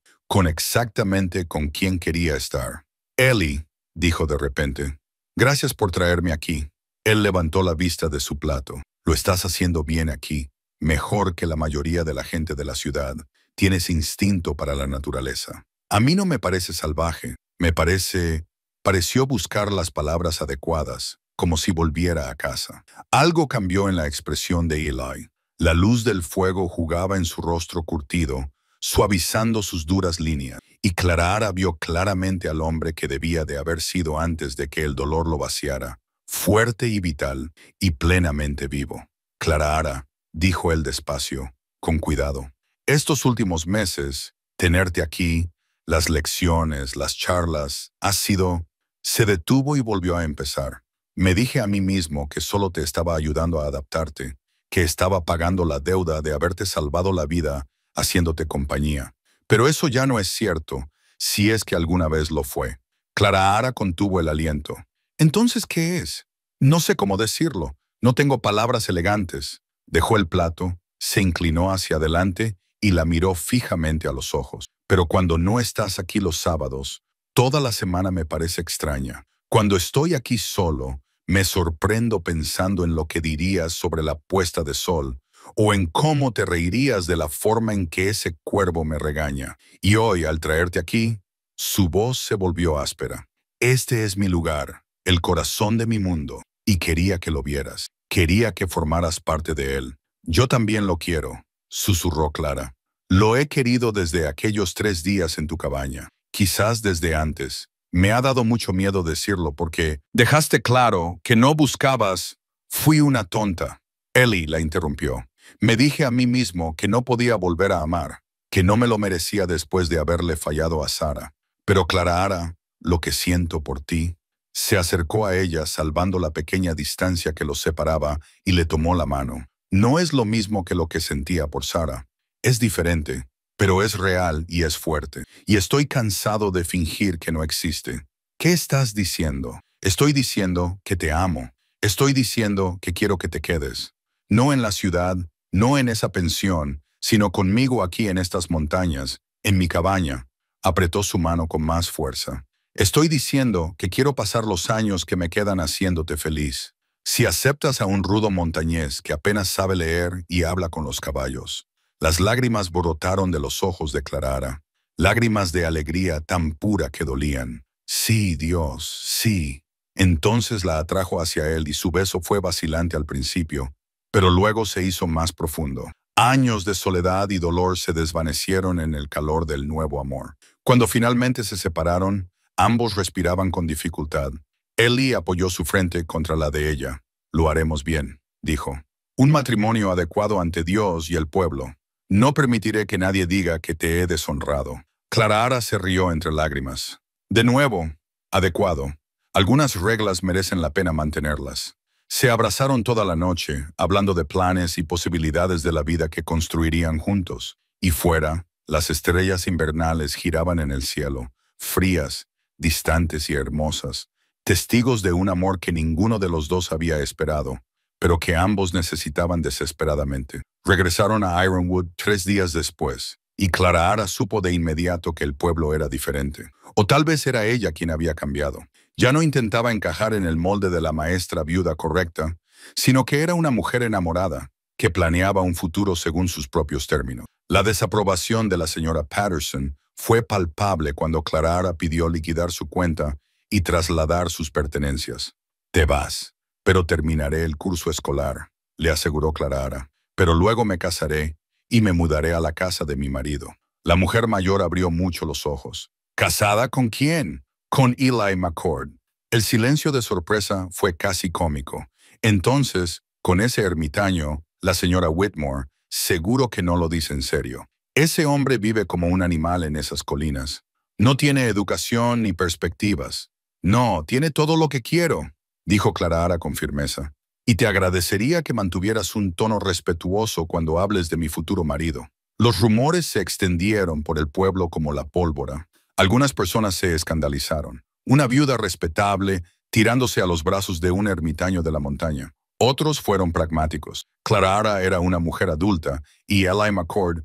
exactamente con quien quería estar. Eli, dijo de repente, gracias por traerme aquí. Él levantó la vista de su plato. Lo estás haciendo bien aquí. Mejor que la mayoría de la gente de la ciudad. Tienes instinto para la naturaleza. A mí no me parece salvaje. Pareció buscar las palabras adecuadas, como si volviera a casa. Algo cambió en la expresión de Eli. La luz del fuego jugaba en su rostro curtido, suavizando sus duras líneas, y Clara vio claramente al hombre que debía de haber sido antes de que el dolor lo vaciara, fuerte y vital, y plenamente vivo. Clara, dijo él despacio, con cuidado. Estos últimos meses, tenerte aquí, las lecciones, las charlas, Se detuvo y volvió a empezar. Me dije a mí mismo que solo te estaba ayudando a adaptarte, que estaba pagando la deuda de haberte salvado la vida, haciéndote compañía. Pero eso ya no es cierto, si es que alguna vez lo fue. Clara contuvo el aliento. ¿Entonces qué es? No sé cómo decirlo. No tengo palabras elegantes. Dejó el plato, se inclinó hacia adelante y la miró fijamente a los ojos. Pero cuando no estás aquí los sábados, toda la semana me parece extraña. Cuando estoy aquí solo, me sorprendo pensando en lo que dirías sobre la puesta de sol, o en cómo te reirías de la forma en que ese cuervo me regaña. Y hoy, al traerte aquí, su voz se volvió áspera. Este es mi lugar, el corazón de mi mundo, y quería que lo vieras. Quería que formaras parte de él. Yo también lo quiero, susurró Clara. Lo he querido desde aquellos 3 días en tu cabaña, quizás desde antes. Me ha dado mucho miedo decirlo porque dejaste claro que no buscabas. Fui una tonta. Eli la interrumpió. Me dije a mí mismo que no podía volver a amar, que no me lo merecía después de haberle fallado a Sarah. Pero Clara, lo que siento por ti. Se acercó a ella salvando la pequeña distancia que los separaba y le tomó la mano. No es lo mismo que lo que sentía por Sarah. Es diferente, pero es real y es fuerte. Y estoy cansado de fingir que no existe. ¿Qué estás diciendo? Estoy diciendo que te amo. Estoy diciendo que quiero que te quedes. No en la ciudad, no en esa pensión, sino conmigo aquí en estas montañas, en mi cabaña. Apretó su mano con más fuerza. Estoy diciendo que quiero pasar los años que me quedan haciéndote feliz. Si aceptas a un rudo montañés que apenas sabe leer y habla con los caballos. Las lágrimas brotaron de los ojos de Clara, lágrimas de alegría tan pura que dolían. Sí, Dios, sí. Entonces la atrajo hacia él y su beso fue vacilante al principio, pero luego se hizo más profundo. Años de soledad y dolor se desvanecieron en el calor del nuevo amor. Cuando finalmente se separaron, ambos respiraban con dificultad. Ellie apoyó su frente contra la de ella. Lo haremos bien, dijo. Un matrimonio adecuado ante Dios y el pueblo. No permitiré que nadie diga que te he deshonrado. Clara se rió entre lágrimas. De nuevo, adecuado. Algunas reglas merecen la pena mantenerlas. Se abrazaron toda la noche, hablando de planes y posibilidades de la vida que construirían juntos. Y fuera, las estrellas invernales giraban en el cielo, frías, distantes y hermosas, testigos de un amor que ninguno de los dos había esperado, pero que ambos necesitaban desesperadamente. Regresaron a Ironwood 3 días después, y Clara supo de inmediato que el pueblo era diferente. O tal vez era ella quien había cambiado. Ya no intentaba encajar en el molde de la maestra viuda correcta, sino que era una mujer enamorada, que planeaba un futuro según sus propios términos. La desaprobación de la señora Patterson fue palpable cuando Clara pidió liquidar su cuenta y trasladar sus pertenencias. Te vas, pero terminaré el curso escolar, le aseguró Clara. Pero luego me casaré y me mudaré a la casa de mi marido. La mujer mayor abrió mucho los ojos. ¿Casada con quién? Con Eli McCord. El silencio de sorpresa fue casi cómico. Entonces, con ese ermitaño, la señora Whitmore, seguro que no lo dice en serio. Ese hombre vive como un animal en esas colinas. No tiene educación ni perspectivas. No, tiene todo lo que quiero, dijo Clara con firmeza. Y te agradecería que mantuvieras un tono respetuoso cuando hables de mi futuro marido. Los rumores se extendieron por el pueblo como la pólvora. Algunas personas se escandalizaron. Una viuda respetable tirándose a los brazos de un ermitaño de la montaña. Otros fueron pragmáticos. Clara era una mujer adulta y Eli McCord,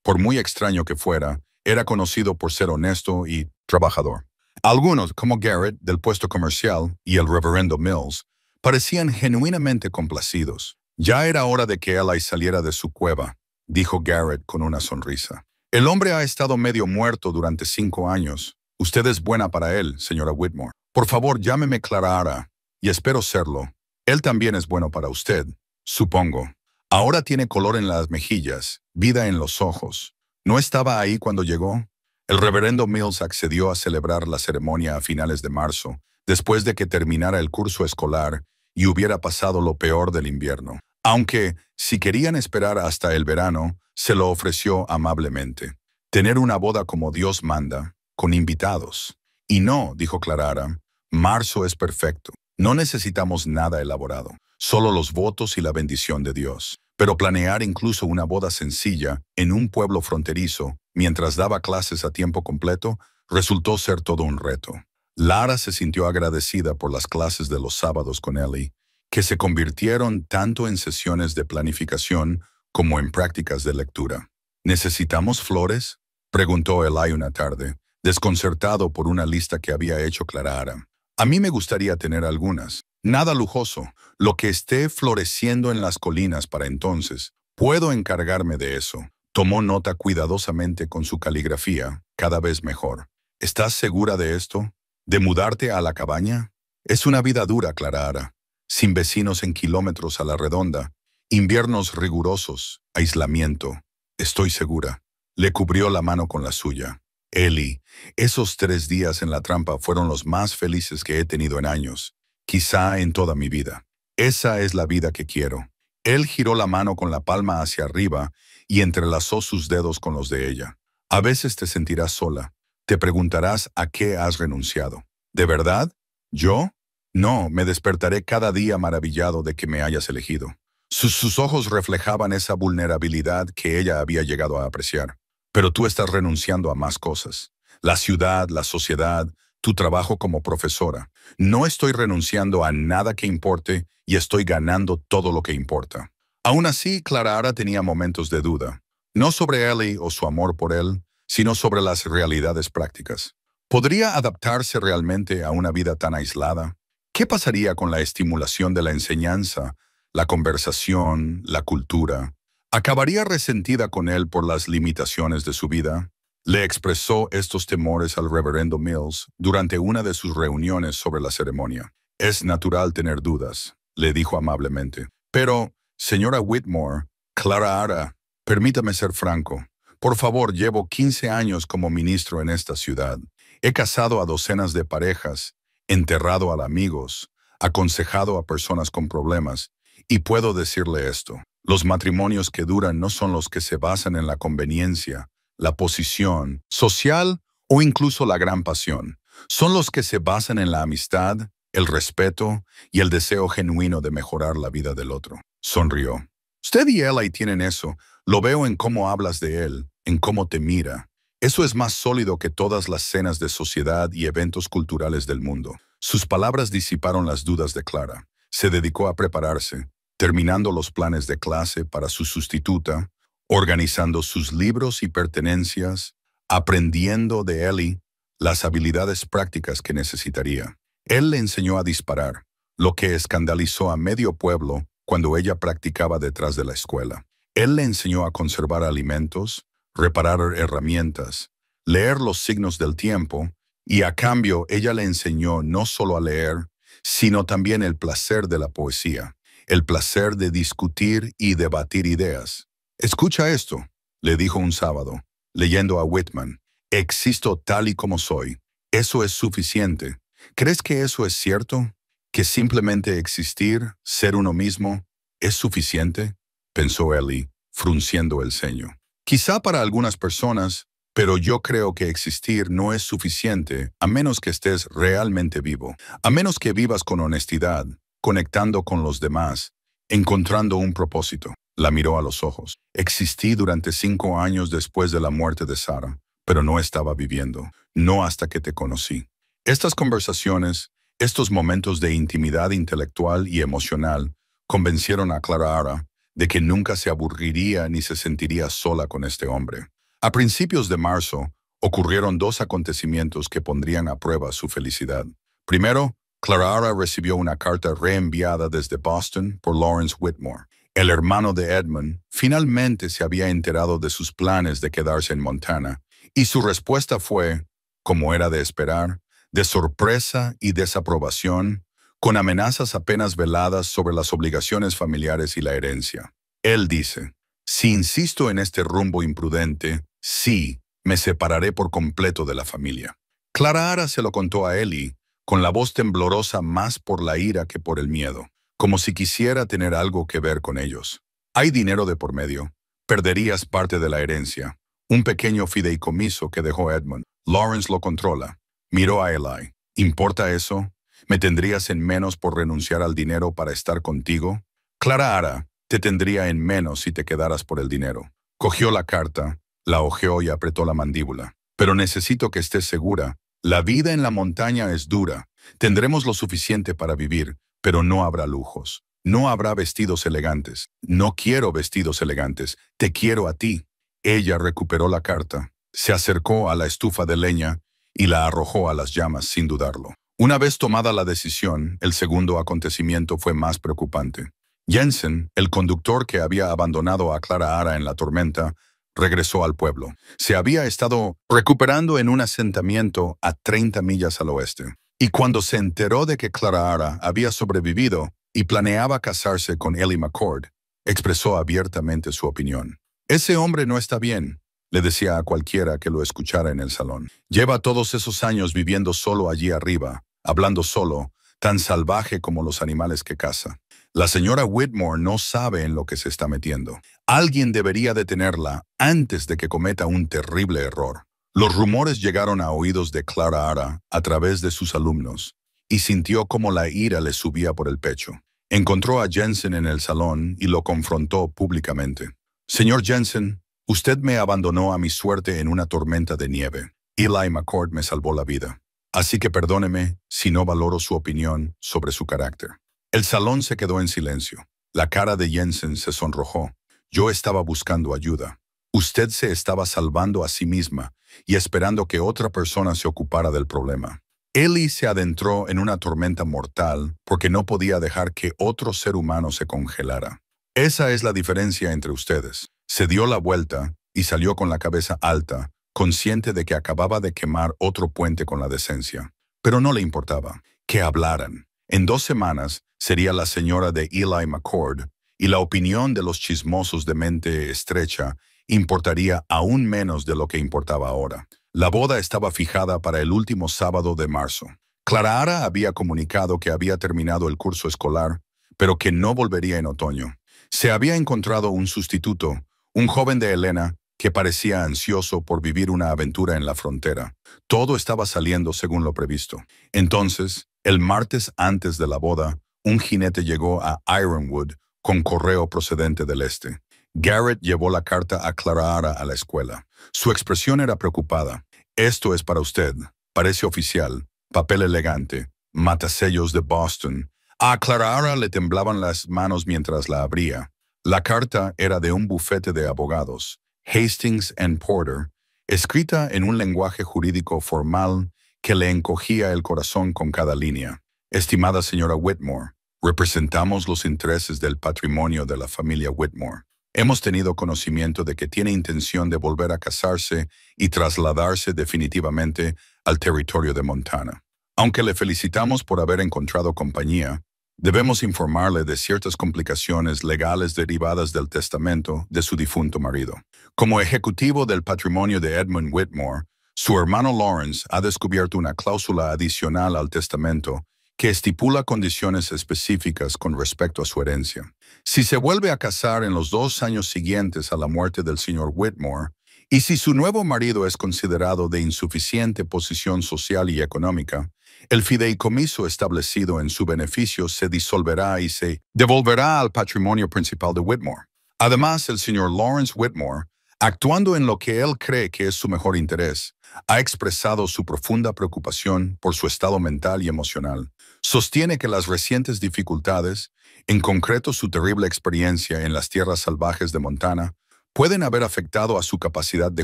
por muy extraño que fuera, era conocido por ser honesto y trabajador. Algunos, como Garrett, del puesto comercial, y el reverendo Mills, parecían genuinamente complacidos. Ya era hora de que Eli saliera de su cueva, dijo Garrett con una sonrisa. El hombre ha estado medio muerto durante 5 años. Usted es buena para él, señora Whitmore. Por favor, llámeme Clara, y espero serlo. Él también es bueno para usted, supongo. Ahora tiene color en las mejillas, vida en los ojos. ¿No estaba ahí cuando llegó? El reverendo Mills accedió a celebrar la ceremonia a finales de marzo, después de que terminara el curso escolar y hubiera pasado lo peor del invierno. Aunque, si querían esperar hasta el verano, se lo ofreció amablemente. Tener una boda como Dios manda, con invitados. Y no, dijo Clara, marzo es perfecto. No necesitamos nada elaborado, solo los votos y la bendición de Dios. Pero planear incluso una boda sencilla en un pueblo fronterizo, mientras daba clases a tiempo completo, resultó ser todo un reto. Lara se sintió agradecida por las clases de los sábados con Ellie, que se convirtieron tanto en sesiones de planificación como en prácticas de lectura. ¿Necesitamos flores?, preguntó Eli una tarde, desconcertado por una lista que había hecho Clara. A mí me gustaría tener algunas. Nada lujoso, lo que esté floreciendo en las colinas para entonces. Puedo encargarme de eso. Tomó nota cuidadosamente con su caligrafía, cada vez mejor. ¿Estás segura de esto? ¿De mudarte a la cabaña? Es una vida dura, Clara, sin vecinos en kilómetros a la redonda, inviernos rigurosos, aislamiento. Estoy segura. Le cubrió la mano con la suya. Ellie, esos 3 días en la trampa fueron los más felices que he tenido en años, quizá en toda mi vida. Esa es la vida que quiero. Él giró la mano con la palma hacia arriba y entrelazó sus dedos con los de ella. A veces te sentirás sola. Te preguntarás a qué has renunciado. ¿De verdad? ¿Yo? No, me despertaré cada día maravillado de que me hayas elegido. Sus ojos reflejaban esa vulnerabilidad que ella había llegado a apreciar. Pero tú estás renunciando a más cosas. la ciudad, la sociedad, tu trabajo como profesora. No estoy renunciando a nada que importe y estoy ganando todo lo que importa. Aún así, Clara tenía momentos de duda, no sobre Ellie o su amor por él, sino sobre las realidades prácticas. ¿Podría adaptarse realmente a una vida tan aislada? ¿Qué pasaría con la estimulación de la enseñanza, la conversación, la cultura? ¿Acabaría resentida con él por las limitaciones de su vida? Le expresó estos temores al reverendo Mills durante una de sus reuniones sobre la ceremonia. Es natural tener dudas, le dijo amablemente. Pero, señora Whitmore, Clara, permítame ser franco. Por favor, llevo 15 años como ministro en esta ciudad. He casado a docenas de parejas, enterrado a amigos, aconsejado a personas con problemas, y puedo decirle esto. Los matrimonios que duran no son los que se basan en la conveniencia, la posición social o incluso la gran pasión. Son los que se basan en la amistad, el respeto y el deseo genuino de mejorar la vida del otro. Sonrió. Usted y Eli tienen eso. Lo veo en cómo hablas de él, en cómo te mira. Eso es más sólido que todas las cenas de sociedad y eventos culturales del mundo. Sus palabras disiparon las dudas de Clara. Se dedicó a prepararse, terminando los planes de clase para su sustituta, organizando sus libros y pertenencias, aprendiendo de Ellie las habilidades prácticas que necesitaría. Él le enseñó a disparar, lo que escandalizó a medio pueblo cuando ella practicaba detrás de la escuela. Él le enseñó a conservar alimentos, reparar herramientas, leer los signos del tiempo, y a cambio ella le enseñó no solo a leer, sino también el placer de la poesía, el placer de discutir y debatir ideas. Escucha esto, le dijo un sábado, leyendo a Whitman. Existo tal y como soy. Eso es suficiente. ¿Crees que eso es cierto? ¿Que simplemente existir, ser uno mismo, es suficiente? Pensó Ellie, frunciendo el ceño. Quizá para algunas personas, pero yo creo que existir no es suficiente a menos que estés realmente vivo, a menos que vivas con honestidad, conectando con los demás, encontrando un propósito. La miró a los ojos. Existí durante 5 años después de la muerte de Sarah, pero no estaba viviendo, no hasta que te conocí. Estas conversaciones, estos momentos de intimidad intelectual y emocional, convencieron a Clara de que nunca se aburriría ni se sentiría sola con este hombre. A principios de marzo, ocurrieron 2 acontecimientos que pondrían a prueba su felicidad. Primero, Clara recibió una carta reenviada desde Boston por Lawrence Whitmore. El hermano de Edmund finalmente se había enterado de sus planes de quedarse en Montana, y su respuesta fue, como era de esperar, de sorpresa y desaprobación, con amenazas apenas veladas sobre las obligaciones familiares y la herencia. Él dice, si insisto en este rumbo imprudente, sí, me separaré por completo de la familia. Clara se lo contó a Ellie, con la voz temblorosa más por la ira que por el miedo, como si quisiera tener algo que ver con ellos. Hay dinero de por medio. Perderías parte de la herencia. Un pequeño fideicomiso que dejó Edmund. Lawrence lo controla. Miró a Eli. ¿Importa eso? ¿Me tendrías en menos por renunciar al dinero para estar contigo? Clara te tendría en menos si te quedaras por el dinero. Cogió la carta, la hojeó y apretó la mandíbula. Pero necesito que estés segura. La vida en la montaña es dura. Tendremos lo suficiente para vivir, pero no habrá lujos. No habrá vestidos elegantes. No quiero vestidos elegantes. Te quiero a ti. Ella recuperó la carta, se acercó a la estufa de leña y la arrojó a las llamas sin dudarlo. Una vez tomada la decisión, el segundo acontecimiento fue más preocupante. Jensen, el conductor que había abandonado a Clara en la tormenta, regresó al pueblo. Se había estado recuperando en un asentamiento a 30 millas al oeste. Y cuando se enteró de que Clara había sobrevivido y planeaba casarse con Ellie McCord, expresó abiertamente su opinión. Ese hombre no está bien, le decía a cualquiera que lo escuchara en el salón. Lleva todos esos años viviendo solo allí arriba, hablando solo, tan salvaje como los animales que caza. La señora Whitmore no sabe en lo que se está metiendo. Alguien debería detenerla antes de que cometa un terrible error. Los rumores llegaron a oídos de Clara a través de sus alumnos, y sintió como la ira le subía por el pecho. Encontró a Jensen en el salón y lo confrontó públicamente. Señor Jensen, usted me abandonó a mi suerte en una tormenta de nieve. Eli McCord me salvó la vida. Así que perdóneme si no valoro su opinión sobre su carácter. El salón se quedó en silencio. La cara de Jensen se sonrojó. Yo estaba buscando ayuda. Usted se estaba salvando a sí misma y esperando que otra persona se ocupara del problema. Eli se adentró en una tormenta mortal porque no podía dejar que otro ser humano se congelara. Esa es la diferencia entre ustedes. Se dio la vuelta y salió con la cabeza alta, consciente de que acababa de quemar otro puente con la decencia. Pero no le importaba. Que hablaran. En 2 semanas sería la señora de Eli McCord y la opinión de los chismosos de mente estrecha importaría aún menos de lo que importaba ahora. La boda estaba fijada para el último sábado de marzo. Clara había comunicado que había terminado el curso escolar, pero que no volvería en otoño. Se había encontrado un sustituto, un joven de Helena, que parecía ansioso por vivir una aventura en la frontera. Todo estaba saliendo según lo previsto. Entonces, el martes antes de la boda, un jinete llegó a Ironwood con correo procedente del este. Garrett llevó la carta a Clara a la escuela. Su expresión era preocupada. Esto es para usted. Parece oficial. Papel elegante. Matasellos de Boston. A Clara le temblaban las manos mientras la abría. La carta era de un bufete de abogados, Hastings & Porter, escrita en un lenguaje jurídico formal que le encogía el corazón con cada línea. Estimada señora Whitmore, representamos los intereses del patrimonio de la familia Whitmore. Hemos tenido conocimiento de que tiene intención de volver a casarse y trasladarse definitivamente al territorio de Montana. Aunque le felicitamos por haber encontrado compañía, debemos informarle de ciertas complicaciones legales derivadas del testamento de su difunto marido. Como ejecutivo del patrimonio de Edmund Whitmore, su hermano Lawrence ha descubierto una cláusula adicional al testamento que estipula condiciones específicas con respecto a su herencia. Si se vuelve a casar en los 2 años siguientes a la muerte del señor Whitmore, y si su nuevo marido es considerado de insuficiente posición social y económica, el fideicomiso establecido en su beneficio se disolverá y se devolverá al patrimonio principal de Whitmore. Además, el señor Lawrence Whitmore, actuando en lo que él cree que es su mejor interés, ha expresado su profunda preocupación por su estado mental y emocional. Sostiene que las recientes dificultades, en concreto su terrible experiencia en las tierras salvajes de Montana, pueden haber afectado a su capacidad de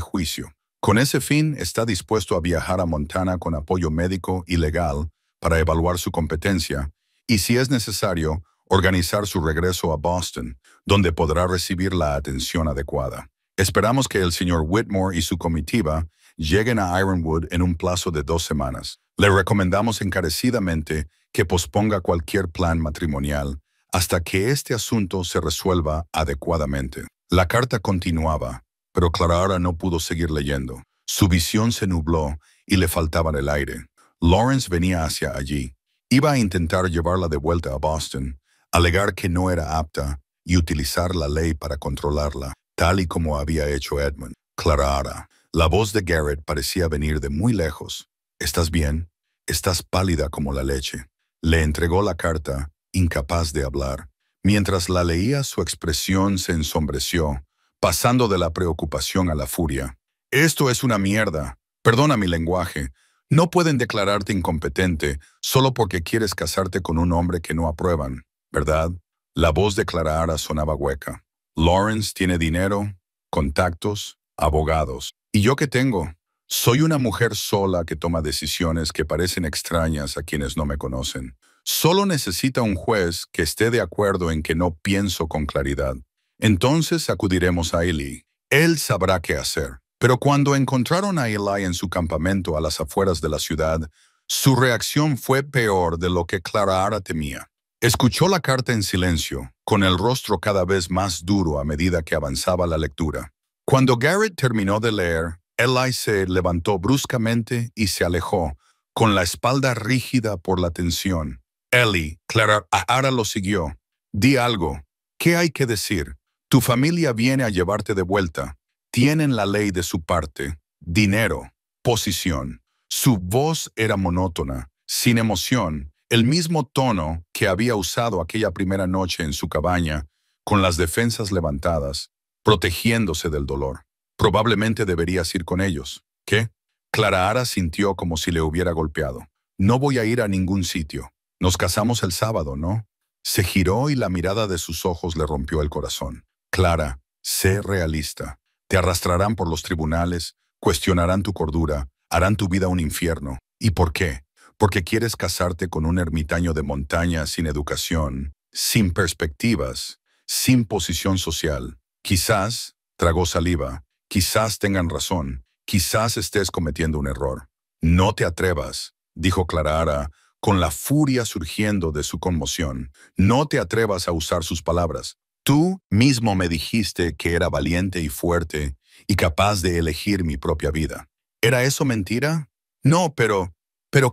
juicio. Con ese fin, está dispuesto a viajar a Montana con apoyo médico y legal para evaluar su competencia y, si es necesario, organizar su regreso a Boston, donde podrá recibir la atención adecuada. Esperamos que el señor Whitmore y su comitiva lleguen a Ironwood en un plazo de 2 semanas. Le recomendamos encarecidamente que posponga cualquier plan matrimonial hasta que este asunto se resuelva adecuadamente. La carta continuaba, pero Clara no pudo seguir leyendo. Su visión se nubló y le faltaba el aire. Lawrence venía hacia allí. Iba a intentar llevarla de vuelta a Boston, alegar que no era apta y utilizar la ley para controlarla, tal y como había hecho Edmund. Clara. La voz de Garrett parecía venir de muy lejos. ¿Estás bien? Estás pálida como la leche. Le entregó la carta, incapaz de hablar. Mientras la leía, su expresión se ensombreció, pasando de la preocupación a la furia. Esto es una mierda. Perdona mi lenguaje. No pueden declararte incompetente solo porque quieres casarte con un hombre que no aprueban, ¿verdad? La voz de Clara sonaba hueca. Lawrence tiene dinero, contactos, abogados. ¿Y yo qué tengo? Soy una mujer sola que toma decisiones que parecen extrañas a quienes no me conocen. Solo necesita un juez que esté de acuerdo en que no pienso con claridad. Entonces acudiremos a Eli. Él sabrá qué hacer. Pero cuando encontraron a Eli en su campamento a las afueras de la ciudad, su reacción fue peor de lo que Clara temía. Escuchó la carta en silencio, con el rostro cada vez más duro a medida que avanzaba la lectura. Cuando Garrett terminó de leer, Eli se levantó bruscamente y se alejó, con la espalda rígida por la tensión. Eli, Clara lo siguió. Di algo. ¿Qué hay que decir? Tu familia viene a llevarte de vuelta. Tienen la ley de su parte. Dinero. Posición. Su voz era monótona, sin emoción, el mismo tono que había usado aquella primera noche en su cabaña, con las defensas levantadas, protegiéndose del dolor. Probablemente deberías ir con ellos. ¿Qué? Clara Ara sintió como si le hubiera golpeado. No voy a ir a ningún sitio. Nos casamos el sábado, ¿no? Se giró y la mirada de sus ojos le rompió el corazón. Clara, sé realista. Te arrastrarán por los tribunales, cuestionarán tu cordura, harán tu vida un infierno. ¿Y por qué? Porque quieres casarte con un ermitaño de montaña sin educación, sin perspectivas, sin posición social. Quizás, tragó saliva, quizás tengan razón, quizás estés cometiendo un error. No te atrevas, dijo Clara Ara, con la furia surgiendo de su conmoción. No te atrevas a usar sus palabras. Tú mismo me dijiste que era valiente y fuerte y capaz de elegir mi propia vida. ¿Era eso mentira? No, ¿pero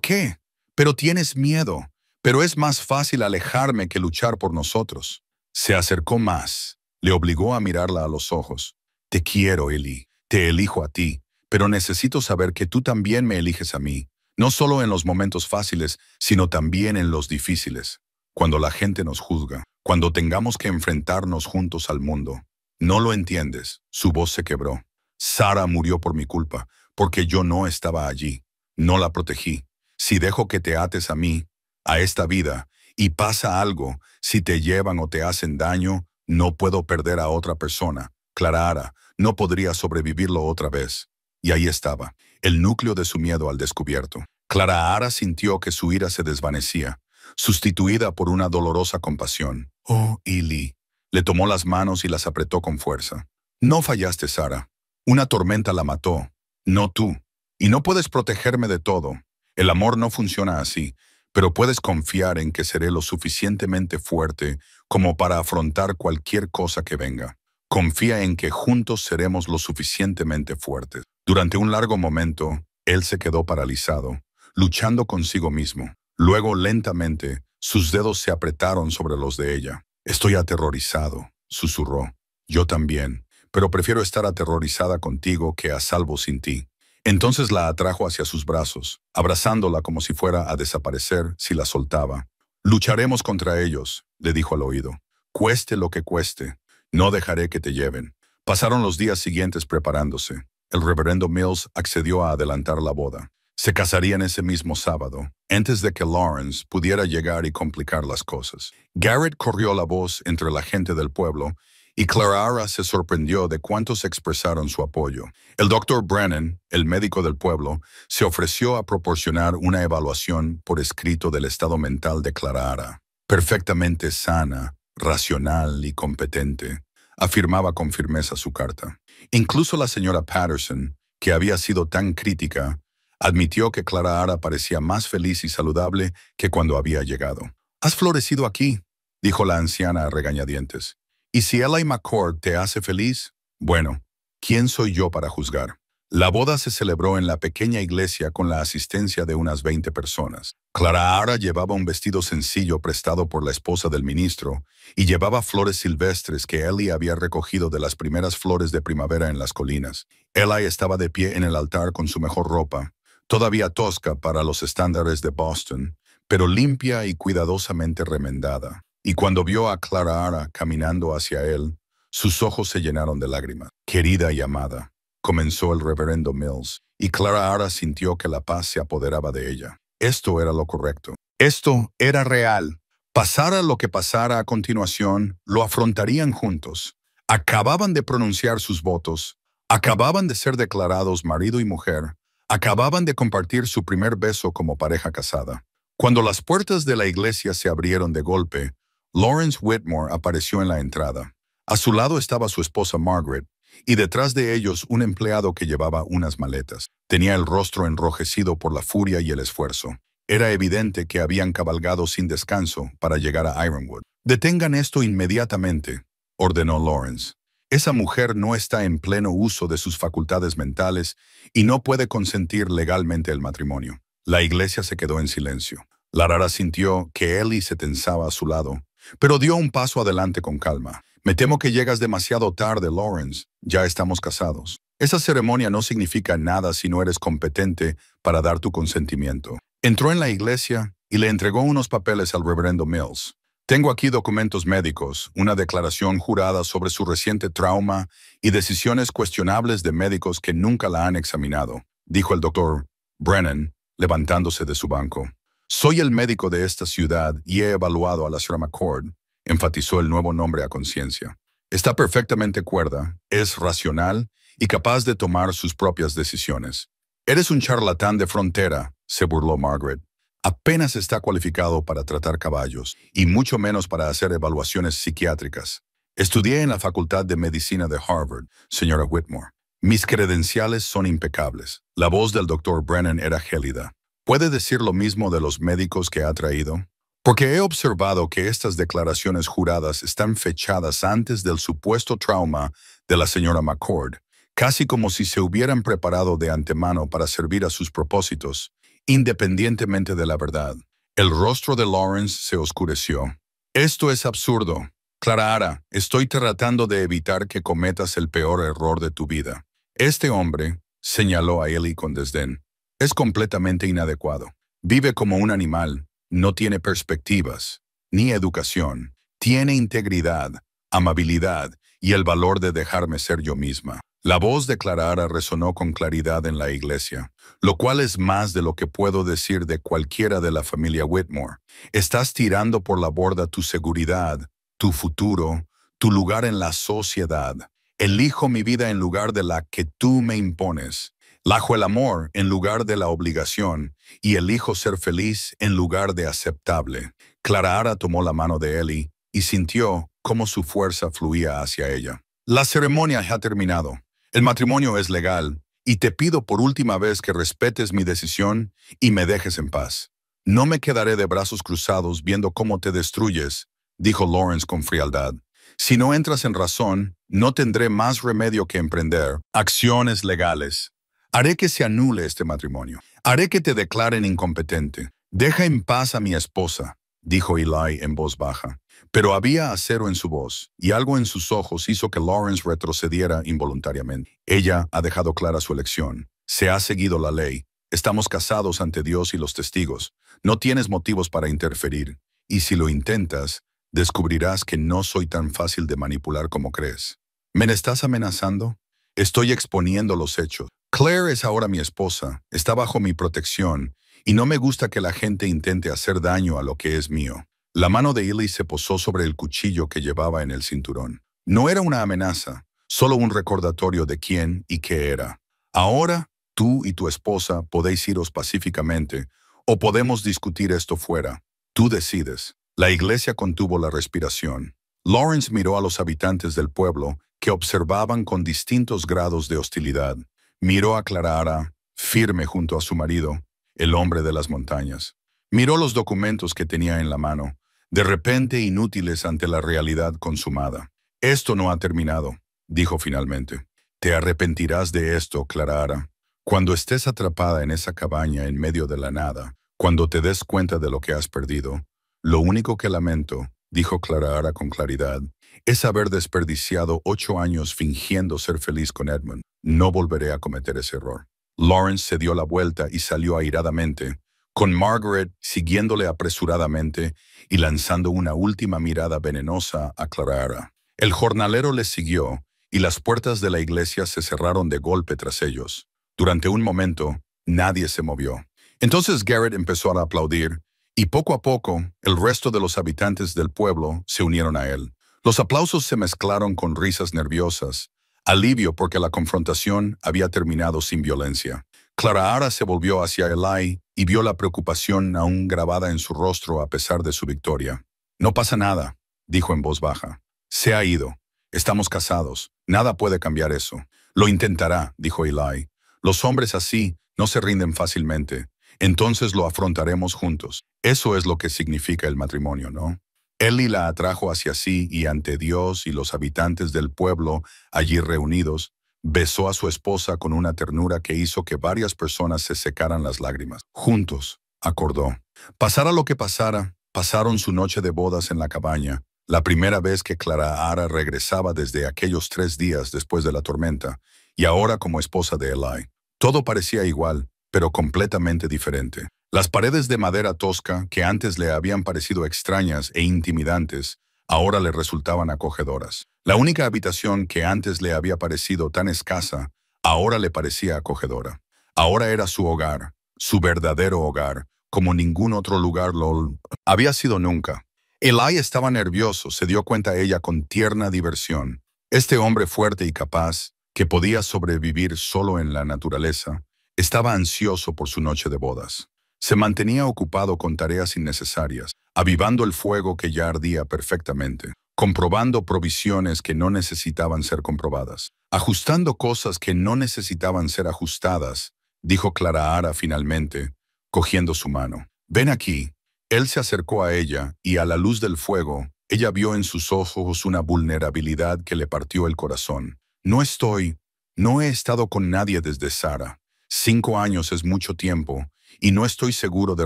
qué? Pero tienes miedo. Pero es más fácil alejarme que luchar por nosotros. Se acercó más. Le obligó a mirarla a los ojos. Te quiero, Ellie. Te elijo a ti. Pero necesito saber que tú también me eliges a mí. No solo en los momentos fáciles, sino también en los difíciles. Cuando la gente nos juzga. Cuando tengamos que enfrentarnos juntos al mundo. No lo entiendes. Su voz se quebró. Sara murió por mi culpa, porque yo no estaba allí. No la protegí. Si dejo que te ates a mí, a esta vida, y pasa algo, si te llevan o te hacen daño, no puedo perder a otra persona. Clara Ara, no podría sobrevivirlo otra vez. Y ahí estaba, el núcleo de su miedo al descubierto. Clara Ara sintió que su ira se desvanecía, sustituida por una dolorosa compasión. Oh, Ellie. Le tomó las manos y las apretó con fuerza. No fallaste, Sara. Una tormenta la mató, no tú. Y no puedes protegerme de todo. El amor no funciona así, pero puedes confiar en que seré lo suficientemente fuerte como para afrontar cualquier cosa que venga. Confía en que juntos seremos lo suficientemente fuertes. Durante un largo momento, él se quedó paralizado, luchando consigo mismo. Luego, lentamente, sus dedos se apretaron sobre los de ella. Estoy aterrorizado, susurró. Yo también, pero prefiero estar aterrorizada contigo que a salvo sin ti. Entonces la atrajo hacia sus brazos, abrazándola como si fuera a desaparecer si la soltaba. Lucharemos contra ellos, le dijo al oído. Cueste lo que cueste, no dejaré que te lleven. Pasaron los días siguientes preparándose. El reverendo Mills accedió a adelantar la boda. Se casarían ese mismo sábado, antes de que Lawrence pudiera llegar y complicar las cosas. Garrett corrió la voz entre la gente del pueblo y Clara Ara se sorprendió de cuántos expresaron su apoyo. El Dr. Brennan, el médico del pueblo, se ofreció a proporcionar una evaluación por escrito del estado mental de Clara Ara. Perfectamente sana, racional y competente, afirmaba con firmeza su carta. Incluso la señora Patterson, que había sido tan crítica, admitió que Clara Ara parecía más feliz y saludable que cuando había llegado. «Has florecido aquí», dijo la anciana a regañadientes. «¿Y si Eli McCord te hace feliz? Bueno, ¿quién soy yo para juzgar?» La boda se celebró en la pequeña iglesia con la asistencia de unas 20 personas. Clara Ara llevaba un vestido sencillo prestado por la esposa del ministro y llevaba flores silvestres que Eli había recogido de las primeras flores de primavera en las colinas. Eli estaba de pie en el altar con su mejor ropa, todavía tosca para los estándares de Boston, pero limpia y cuidadosamente remendada. Y cuando vio a Clara Ara caminando hacia él, sus ojos se llenaron de lágrimas. «Querida y amada», comenzó el reverendo Mills, y Clara Ara sintió que la paz se apoderaba de ella. Esto era lo correcto. Esto era real. Pasara lo que pasara a continuación, lo afrontarían juntos. Acababan de pronunciar sus votos, acababan de ser declarados marido y mujer, acababan de compartir su primer beso como pareja casada. Cuando las puertas de la iglesia se abrieron de golpe, Lawrence Whitmore apareció en la entrada. A su lado estaba su esposa Margaret, y detrás de ellos un empleado que llevaba unas maletas. Tenía el rostro enrojecido por la furia y el esfuerzo. Era evidente que habían cabalgado sin descanso para llegar a Ironwood. «Detengan esto inmediatamente», ordenó Lawrence. «Esa mujer no está en pleno uso de sus facultades mentales y no puede consentir legalmente el matrimonio». La iglesia se quedó en silencio. Lara sintió que Ellie se tensaba a su lado, pero dio un paso adelante con calma. «Me temo que llegas demasiado tarde, Lawrence. Ya estamos casados. Esa ceremonia no significa nada si no eres competente para dar tu consentimiento». Entró en la iglesia y le entregó unos papeles al reverendo Mills. «Tengo aquí documentos médicos, una declaración jurada sobre su reciente trauma y decisiones cuestionables de médicos que nunca la han examinado. dijo el doctor Brennan, levantándose de su banco. Soy el médico de esta ciudad y he evaluado a la señora McCord, enfatizó el nuevo nombre a conciencia. Está perfectamente cuerda, es racional y capaz de tomar sus propias decisiones. Eres un charlatán de frontera, se burló Margaret. Apenas está cualificado para tratar caballos, y mucho menos para hacer evaluaciones psiquiátricas. Estudié en la Facultad de Medicina de Harvard, señora Whitmore. Mis credenciales son impecables. La voz del doctor Brennan era gélida. ¿Puede decir lo mismo de los médicos que ha traído? Porque he observado que estas declaraciones juradas están fechadas antes del supuesto trauma de la señora McCord, casi como si se hubieran preparado de antemano para servir a sus propósitos, independientemente de la verdad. El rostro de Lawrence se oscureció. Esto es absurdo. Clara, estoy tratando de evitar que cometas el peor error de tu vida. Este hombre, señaló a Ellie con desdén, es completamente inadecuado. Vive como un animal, no tiene perspectivas, ni educación. Tiene integridad, amabilidad y el valor de dejarme ser yo misma. La voz de Clara resonó con claridad en la iglesia, lo cual es más de lo que puedo decir de cualquiera de la familia Whitmore. Estás tirando por la borda tu seguridad, tu futuro, tu lugar en la sociedad. Elijo mi vida en lugar de la que tú me impones. Elijo el amor en lugar de la obligación y elijo ser feliz en lugar de aceptable. Clara tomó la mano de Ellie y sintió cómo su fuerza fluía hacia ella. La ceremonia ha terminado. El matrimonio es legal y te pido por última vez que respetes mi decisión y me dejes en paz. No me quedaré de brazos cruzados viendo cómo te destruyes, dijo Lawrence con frialdad. Si no entras en razón, no tendré más remedio que emprender acciones legales. Haré que se anule este matrimonio. Haré que te declaren incompetente. Deja en paz a mi esposa, dijo Eli en voz baja. Pero había acero en su voz, y algo en sus ojos hizo que Lawrence retrocediera involuntariamente. Ella ha dejado clara su elección. Se ha seguido la ley. Estamos casados ante Dios y los testigos. No tienes motivos para interferir. Y si lo intentas, descubrirás que no soy tan fácil de manipular como crees. ¿Me estás amenazando? Estoy exponiendo los hechos. Claire es ahora mi esposa, está bajo mi protección, y no me gusta que la gente intente hacer daño a lo que es mío. La mano de Eli se posó sobre el cuchillo que llevaba en el cinturón. No era una amenaza, solo un recordatorio de quién y qué era. Ahora, tú y tu esposa podéis iros pacíficamente, o podemos discutir esto fuera. Tú decides. La iglesia contuvo la respiración. Lawrence miró a los habitantes del pueblo que observaban con distintos grados de hostilidad. Miró a Clara, firme junto a su marido, el hombre de las montañas. Miró los documentos que tenía en la mano, de repente inútiles ante la realidad consumada. Esto no ha terminado, dijo finalmente. Te arrepentirás de esto, Clara. Cuando estés atrapada en esa cabaña en medio de la nada, cuando te des cuenta de lo que has perdido, lo único que lamento, dijo Clara con claridad, es haber desperdiciado 8 años fingiendo ser feliz con Edmund. No volveré a cometer ese error. Lawrence se dio la vuelta y salió airadamente, con Margaret siguiéndole apresuradamente y lanzando una última mirada venenosa a Clara. El jornalero les siguió y las puertas de la iglesia se cerraron de golpe tras ellos. Durante un momento, nadie se movió. Entonces Garrett empezó a aplaudir y poco a poco el resto de los habitantes del pueblo se unieron a él. Los aplausos se mezclaron con risas nerviosas, alivio porque la confrontación había terminado sin violencia. Clara se volvió hacia Eli y vio la preocupación aún grabada en su rostro a pesar de su victoria. No pasa nada, dijo en voz baja. Se ha ido. Estamos casados. Nada puede cambiar eso. Lo intentará, dijo Eli. Los hombres así no se rinden fácilmente. Entonces lo afrontaremos juntos. Eso es lo que significa el matrimonio, ¿no? Eli la atrajo hacia sí y ante Dios y los habitantes del pueblo allí reunidos, besó a su esposa con una ternura que hizo que varias personas se secaran las lágrimas. Juntos, acordó. Pasara lo que pasara, pasaron su noche de bodas en la cabaña, la primera vez que Clara regresaba desde aquellos 3 días después de la tormenta, y ahora como esposa de Eli. Todo parecía igual, pero completamente diferente. Las paredes de madera tosca, que antes le habían parecido extrañas e intimidantes, ahora le resultaban acogedoras. La única habitación que antes le había parecido tan escasa, ahora le parecía acogedora. Ahora era su hogar, su verdadero hogar, como ningún otro lugar lo había sido nunca. Eli estaba nervioso, se dio cuenta ella con tierna diversión. Este hombre fuerte y capaz, que podía sobrevivir solo en la naturaleza, estaba ansioso por su noche de bodas. Se mantenía ocupado con tareas innecesarias, avivando el fuego que ya ardía perfectamente, comprobando provisiones que no necesitaban ser comprobadas, ajustando cosas que no necesitaban ser ajustadas, dijo Clara finalmente, cogiendo su mano. Ven aquí. Él se acercó a ella y a la luz del fuego, ella vio en sus ojos una vulnerabilidad que le partió el corazón. No he estado con nadie desde Sara. 5 años es mucho tiempo y no estoy seguro de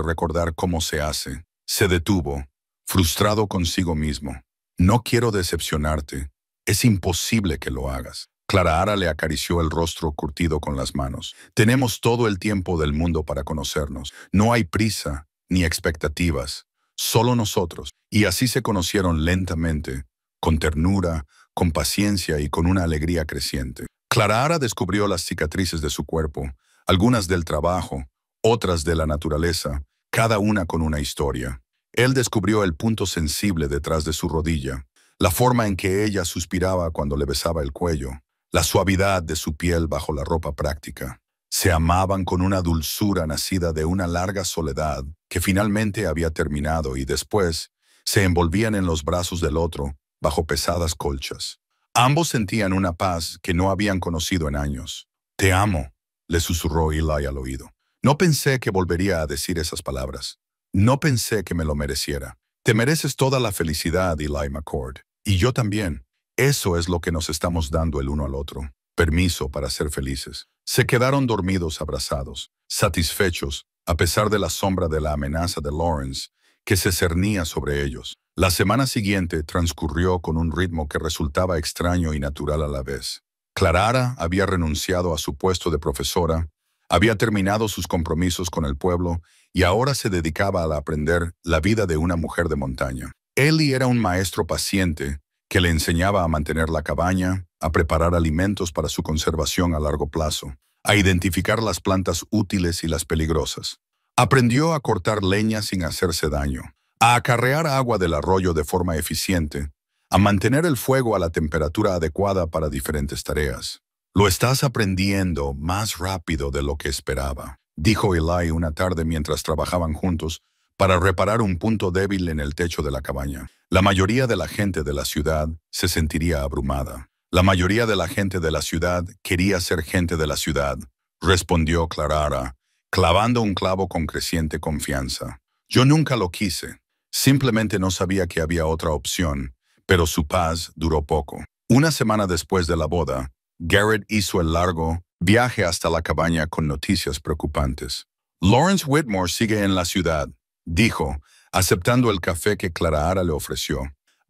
recordar cómo se hace. Se detuvo, frustrado consigo mismo. No quiero decepcionarte. Es imposible que lo hagas. Clara le acarició el rostro curtido con las manos. Tenemos todo el tiempo del mundo para conocernos. No hay prisa ni expectativas, solo nosotros. Y así se conocieron lentamente, con ternura, con paciencia y con una alegría creciente. Clara descubrió las cicatrices de su cuerpo, algunas del trabajo, otras de la naturaleza, cada una con una historia. Él descubrió el punto sensible detrás de su rodilla, la forma en que ella suspiraba cuando le besaba el cuello, la suavidad de su piel bajo la ropa práctica. Se amaban con una dulzura nacida de una larga soledad que finalmente había terminado y después se envolvían en los brazos del otro bajo pesadas colchas. Ambos sentían una paz que no habían conocido en años. Te amo, le susurró Eli al oído. No pensé que volvería a decir esas palabras. No pensé que me lo mereciera. Te mereces toda la felicidad, Eli McCord. Y yo también. Eso es lo que nos estamos dando el uno al otro. Permiso para ser felices. Se quedaron dormidos abrazados, satisfechos, a pesar de la sombra de la amenaza de Lawrence, que se cernía sobre ellos. La semana siguiente transcurrió con un ritmo que resultaba extraño y natural a la vez. Clara había renunciado a su puesto de profesora, había terminado sus compromisos con el pueblo y ahora se dedicaba a aprender la vida de una mujer de montaña. Eli era un maestro paciente que le enseñaba a mantener la cabaña, a preparar alimentos para su conservación a largo plazo, a identificar las plantas útiles y las peligrosas. Aprendió a cortar leña sin hacerse daño, a acarrear agua del arroyo de forma eficiente, a mantener el fuego a la temperatura adecuada para diferentes tareas. Lo estás aprendiendo más rápido de lo que esperaba, dijo Eli una tarde mientras trabajaban juntos para reparar un punto débil en el techo de la cabaña. La mayoría de la gente de la ciudad se sentiría abrumada. La mayoría de la gente de la ciudad quería ser gente de la ciudad, respondió Clara, clavando un clavo con creciente confianza. Yo nunca lo quise. Simplemente no sabía que había otra opción, pero su paz duró poco. Una semana después de la boda, Garrett hizo el largo viaje hasta la cabaña con noticias preocupantes. Lawrence Whitmore sigue en la ciudad, dijo, aceptando el café que Clara le ofreció.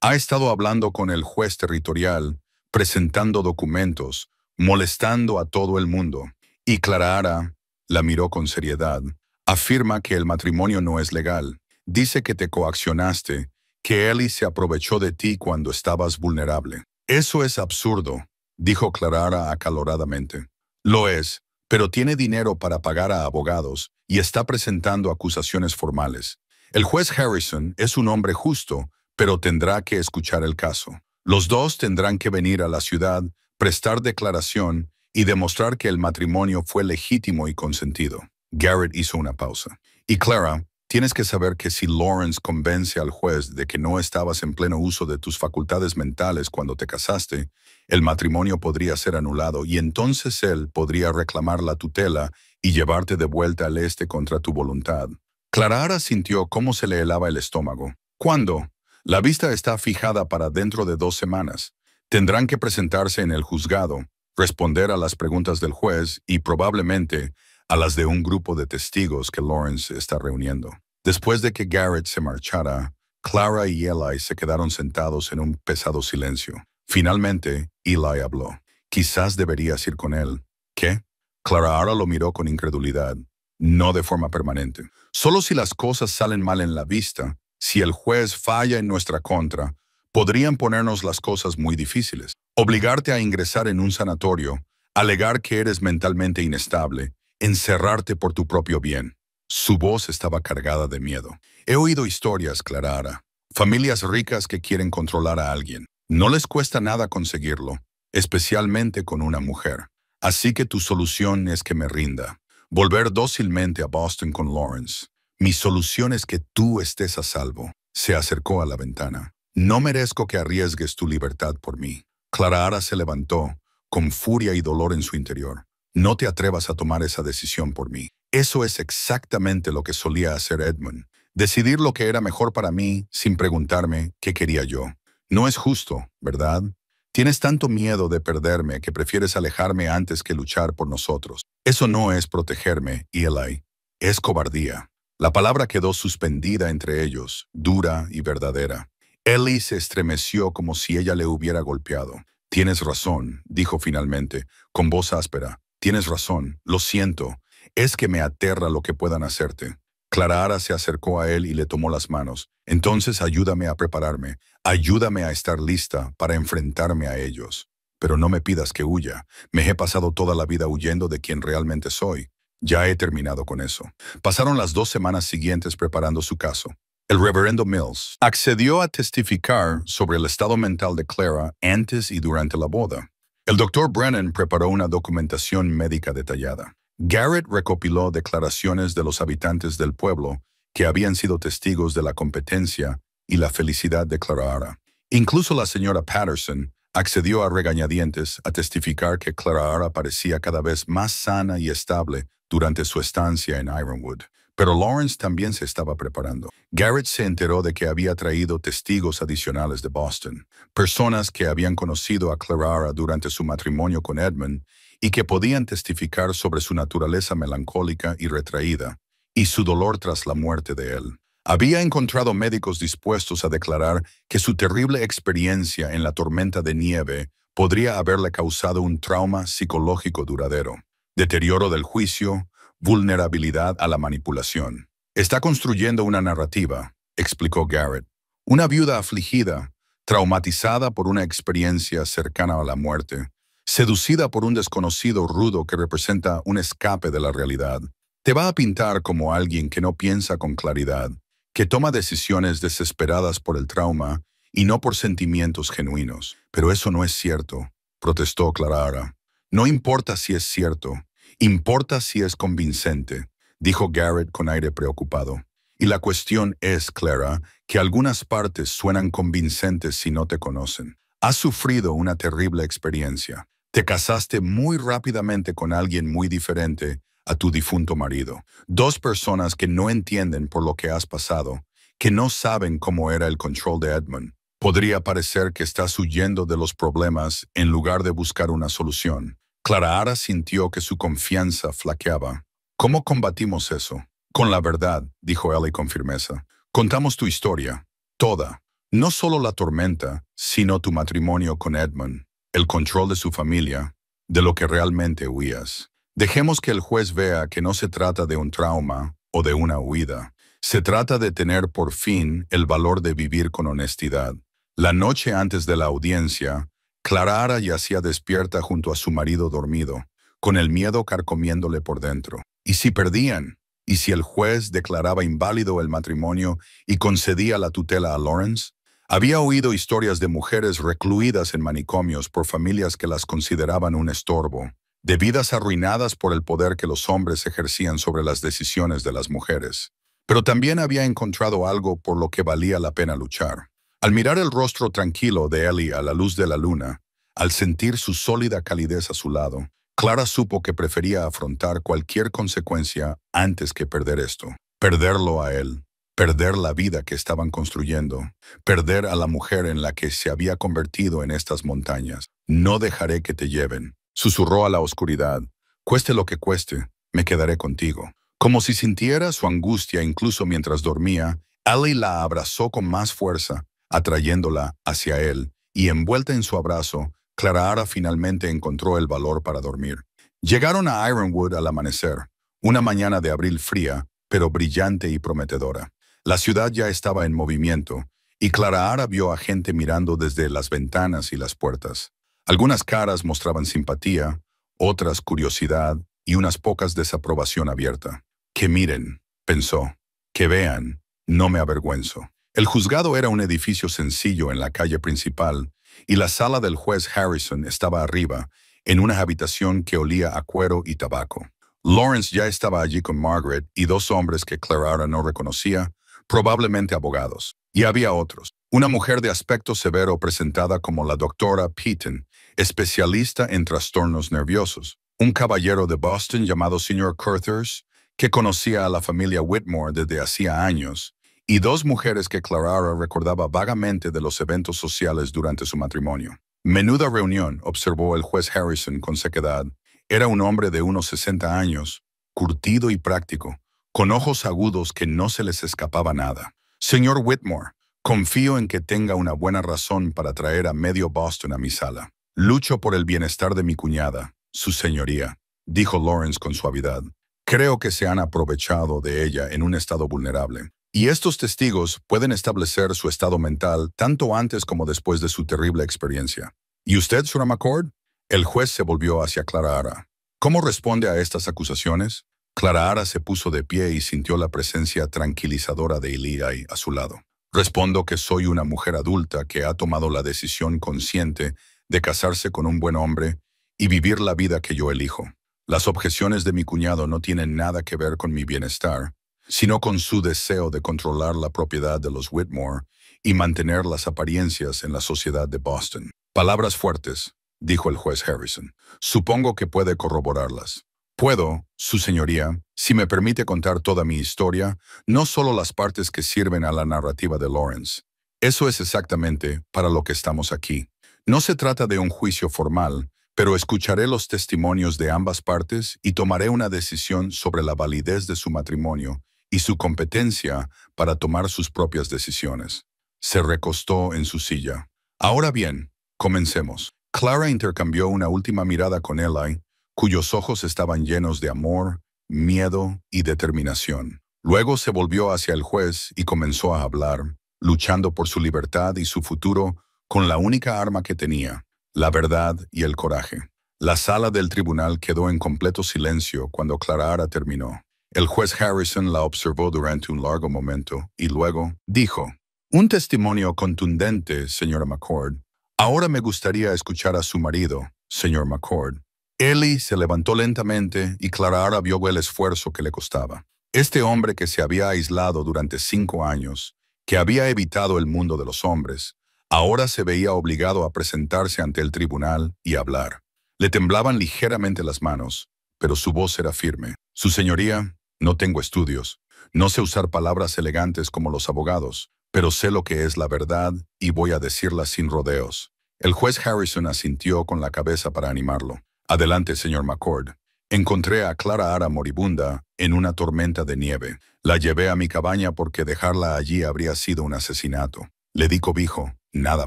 Ha estado hablando con el juez territorial, presentando documentos, molestando a todo el mundo. Y Clara la miró con seriedad. Afirma que el matrimonio no es legal. Dice que te coaccionaste, que Eli se aprovechó de ti cuando estabas vulnerable. Eso es absurdo, dijo Clara acaloradamente. Lo es, pero tiene dinero para pagar a abogados y está presentando acusaciones formales. El juez Harrison es un hombre justo, pero tendrá que escuchar el caso. Los dos tendrán que venir a la ciudad, prestar declaración y demostrar que el matrimonio fue legítimo y consentido. Garrett hizo una pausa. Y Clara, tienes que saber que si Lawrence convence al juez de que no estabas en pleno uso de tus facultades mentales cuando te casaste, el matrimonio podría ser anulado y entonces él podría reclamar la tutela y llevarte de vuelta al este contra tu voluntad. Clara sintió cómo se le helaba el estómago. ¿Cuándo? La vista está fijada para dentro de 2 semanas. Tendrán que presentarse en el juzgado, responder a las preguntas del juez y probablemente a las de un grupo de testigos que Lawrence está reuniendo. Después de que Garrett se marchara, Clara y Eli se quedaron sentados en un pesado silencio. Finalmente, Eli habló. Quizás deberías ir con él. ¿Qué? Clara lo miró con incredulidad. No de forma permanente. Solo si las cosas salen mal en la vista, si el juez falla en nuestra contra, podrían ponernos las cosas muy difíciles. Obligarte a ingresar en un sanatorio, alegar que eres mentalmente inestable, encerrarte por tu propio bien. Su voz estaba cargada de miedo. He oído historias, Clara. Familias ricas que quieren controlar a alguien. No les cuesta nada conseguirlo, especialmente con una mujer. Así que tu solución es que me rinda. Volver dócilmente a Boston con Lawrence. Mi solución es que tú estés a salvo. Se acercó a la ventana. No merezco que arriesgues tu libertad por mí. Clara se levantó, con furia y dolor en su interior. No te atrevas a tomar esa decisión por mí. Eso es exactamente lo que solía hacer Edmund. Decidir lo que era mejor para mí sin preguntarme qué quería yo. No es justo, ¿verdad? Tienes tanto miedo de perderme que prefieres alejarme antes que luchar por nosotros. Eso no es protegerme, Eli. Es cobardía. La palabra quedó suspendida entre ellos, dura y verdadera. Ellie se estremeció como si ella le hubiera golpeado. Tienes razón, dijo finalmente, con voz áspera. Tienes razón, lo siento. Es que me aterra lo que puedan hacerte. Clara se acercó a él y le tomó las manos. Entonces ayúdame a prepararme. Ayúdame a estar lista para enfrentarme a ellos. Pero no me pidas que huya. Me he pasado toda la vida huyendo de quien realmente soy. Ya he terminado con eso. Pasaron las 2 semanas siguientes preparando su caso. El reverendo Mills accedió a testificar sobre el estado mental de Clara antes y durante la boda. El doctor Brennan preparó una documentación médica detallada. Garrett recopiló declaraciones de los habitantes del pueblo que habían sido testigos de la competencia y la felicidad de Clara. Incluso la señora Patterson accedió a regañadientes a testificar que Clara parecía cada vez más sana y estable durante su estancia en Ironwood. Pero Lawrence también se estaba preparando. Garrett se enteró de que había traído testigos adicionales de Boston, personas que habían conocido a Clara durante su matrimonio con Edmund y que podían testificar sobre su naturaleza melancólica y retraída, y su dolor tras la muerte de él. Había encontrado médicos dispuestos a declarar que su terrible experiencia en la tormenta de nieve podría haberle causado un trauma psicológico duradero, deterioro del juicio, vulnerabilidad a la manipulación. Está construyendo una narrativa, explicó Garrett. Una viuda afligida, traumatizada por una experiencia cercana a la muerte, seducida por un desconocido rudo que representa un escape de la realidad, te va a pintar como alguien que no piensa con claridad, que toma decisiones desesperadas por el trauma y no por sentimientos genuinos. Pero eso no es cierto, protestó Clara. No importa si es cierto, importa si es convincente, dijo Garrett con aire preocupado. Y la cuestión es, Clara, que algunas partes suenan convincentes si no te conocen. Has sufrido una terrible experiencia. Te casaste muy rápidamente con alguien muy diferente a tu difunto marido. 2 personas que no entienden por lo que has pasado, que no saben cómo era el control de Edmund. Podría parecer que estás huyendo de los problemas en lugar de buscar una solución. Clara sintió que su confianza flaqueaba. ¿Cómo combatimos eso? Con la verdad, dijo Ellie con firmeza. Contamos tu historia, toda. No solo la tormenta, sino tu matrimonio con Edmund, el control de su familia, de lo que realmente huías. Dejemos que el juez vea que no se trata de un trauma o de una huida. Se trata de tener por fin el valor de vivir con honestidad. La noche antes de la audiencia, Clara yacía despierta junto a su marido dormido, con el miedo carcomiéndole por dentro. ¿Y si perdían? ¿Y si el juez declaraba inválido el matrimonio y concedía la tutela a Lawrence? Había oído historias de mujeres recluidas en manicomios por familias que las consideraban un estorbo, de vidas arruinadas por el poder que los hombres ejercían sobre las decisiones de las mujeres. Pero también había encontrado algo por lo que valía la pena luchar. Al mirar el rostro tranquilo de Ellie a la luz de la luna, al sentir su sólida calidez a su lado, Clara supo que prefería afrontar cualquier consecuencia antes que perder esto. Perderlo a él, perder la vida que estaban construyendo, perder a la mujer en la que se había convertido en estas montañas. No dejaré que te lleven, susurró a la oscuridad. Cueste lo que cueste, me quedaré contigo. Como si sintiera su angustia incluso mientras dormía, Ellie la abrazó con más fuerza, atrayéndola hacia él, y envuelta en su abrazo, Clara finalmente encontró el valor para dormir. Llegaron a Ironwood al amanecer, una mañana de abril fría, pero brillante y prometedora. La ciudad ya estaba en movimiento, y Clara vio a gente mirando desde las ventanas y las puertas. Algunas caras mostraban simpatía, otras curiosidad, y unas pocas desaprobación abierta. Que miren, pensó, que vean, no me avergüenzo. El juzgado era un edificio sencillo en la calle principal, y la sala del juez Harrison estaba arriba, en una habitación que olía a cuero y tabaco. Lawrence ya estaba allí con Margaret y dos hombres que Clara no reconocía, probablemente abogados. Y había otros. Una mujer de aspecto severo presentada como la doctora Peaton, especialista en trastornos nerviosos. Un caballero de Boston llamado Sr. Curthers, que conocía a la familia Whitmore desde hacía años, y dos mujeres que Clara recordaba vagamente de los eventos sociales durante su matrimonio. Menuda reunión, observó el juez Harrison con sequedad. Era un hombre de unos 60 años, curtido y práctico, con ojos agudos que no se les escapaba nada. Señor Whitmore, confío en que tenga una buena razón para traer a medio Boston a mi sala. Lucho por el bienestar de mi cuñada, su señoría, dijo Lawrence con suavidad. Creo que se han aprovechado de ella en un estado vulnerable. Y estos testigos pueden establecer su estado mental tanto antes como después de su terrible experiencia. ¿Y usted, Sra. McCord? El juez se volvió hacia Clara. ¿Cómo responde a estas acusaciones? Clara se puso de pie y sintió la presencia tranquilizadora de Eli a su lado. Respondo que soy una mujer adulta que ha tomado la decisión consciente de casarse con un buen hombre y vivir la vida que yo elijo. Las objeciones de mi cuñado no tienen nada que ver con mi bienestar, sino con su deseo de controlar la propiedad de los Whitmore y mantener las apariencias en la sociedad de Boston. Palabras fuertes, dijo el juez Harrison. Supongo que puede corroborarlas. Puedo, su señoría, si me permite contar toda mi historia, no solo las partes que sirven a la narrativa de Lawrence. Eso es exactamente para lo que estamos aquí. No se trata de un juicio formal, pero escucharé los testimonios de ambas partes y tomaré una decisión sobre la validez de su matrimonio y su competencia para tomar sus propias decisiones. Se recostó en su silla. Ahora bien, comencemos. Clara intercambió una última mirada con Eli, cuyos ojos estaban llenos de amor, miedo y determinación. Luego se volvió hacia el juez y comenzó a hablar, luchando por su libertad y su futuro con la única arma que tenía, la verdad y el coraje. La sala del tribunal quedó en completo silencio cuando Clara terminó. El juez Harrison la observó durante un largo momento y luego dijo, «Un testimonio contundente, señora McCord. Ahora me gustaría escuchar a su marido, señor McCord». Eli se levantó lentamente y Clara vio el esfuerzo que le costaba. Este hombre que se había aislado durante 5 años, que había evitado el mundo de los hombres, ahora se veía obligado a presentarse ante el tribunal y hablar. Le temblaban ligeramente las manos, pero su voz era firme. «Su señoría, no tengo estudios. No sé usar palabras elegantes como los abogados, pero sé lo que es la verdad y voy a decirla sin rodeos». El juez Harrison asintió con la cabeza para animarlo. «Adelante, señor McCord. Encontré a Clara moribunda en una tormenta de nieve. La llevé a mi cabaña porque dejarla allí habría sido un asesinato. Le di cobijo, nada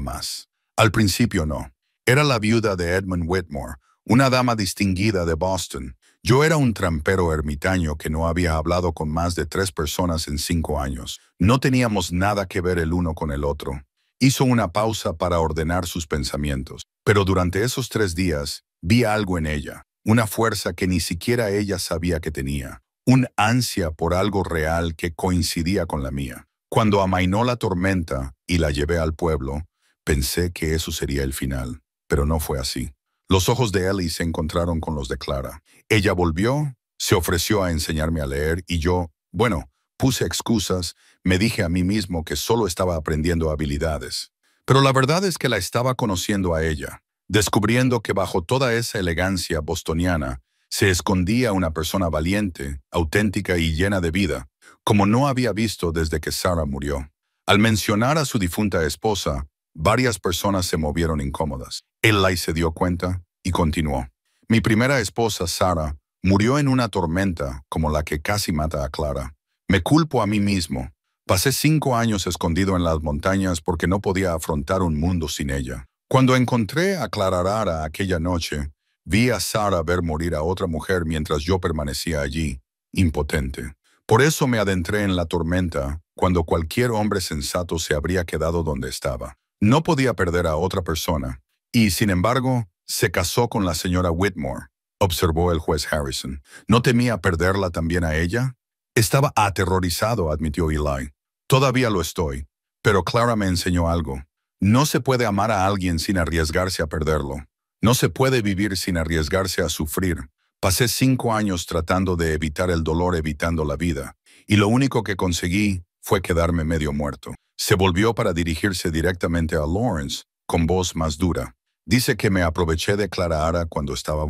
más. Al principio no. Era la viuda de Edmund Whitmore, una dama distinguida de Boston. Yo era un trampero ermitaño que no había hablado con más de 3 personas en 5 años. No teníamos nada que ver el uno con el otro». Hizo una pausa para ordenar sus pensamientos. Pero durante esos 3 días, vi algo en ella, una fuerza que ni siquiera ella sabía que tenía, un ansia por algo real que coincidía con la mía. Cuando amainó la tormenta y la llevé al pueblo, pensé que eso sería el final, pero no fue así. Los ojos de Eli se encontraron con los de Clara. Ella volvió, se ofreció a enseñarme a leer y yo, puse excusas, me dije a mí mismo que solo estaba aprendiendo habilidades. Pero la verdad es que la estaba conociendo a ella, descubriendo que bajo toda esa elegancia bostoniana se escondía una persona valiente, auténtica y llena de vida, como no había visto desde que Sarah murió. Al mencionar a su difunta esposa, varias personas se movieron incómodas. Eli se dio cuenta y continuó. «Mi primera esposa, Sarah, murió en una tormenta como la que casi mata a Clara. Me culpo a mí mismo. Pasé 5 años escondido en las montañas porque no podía afrontar un mundo sin ella. Cuando encontré a Clara aquella noche, vi a Sarah ver morir a otra mujer mientras yo permanecía allí, impotente. Por eso me adentré en la tormenta cuando cualquier hombre sensato se habría quedado donde estaba. No podía perder a otra persona, y sin embargo, se casó con la señora Whitmore. observó el juez Harrison. ¿No temía perderla también a ella? Estaba aterrorizado, admitió Eli. Todavía lo estoy, pero Clara me enseñó algo. No se puede amar a alguien sin arriesgarse a perderlo. No se puede vivir sin arriesgarse a sufrir. Pasé 5 años tratando de evitar el dolor evitando la vida, y lo único que conseguí fue quedarme medio muerto. Se volvió para dirigirse directamente a Lawrence, con voz más dura. Dice que me aproveché de Clara Ara cuando estaba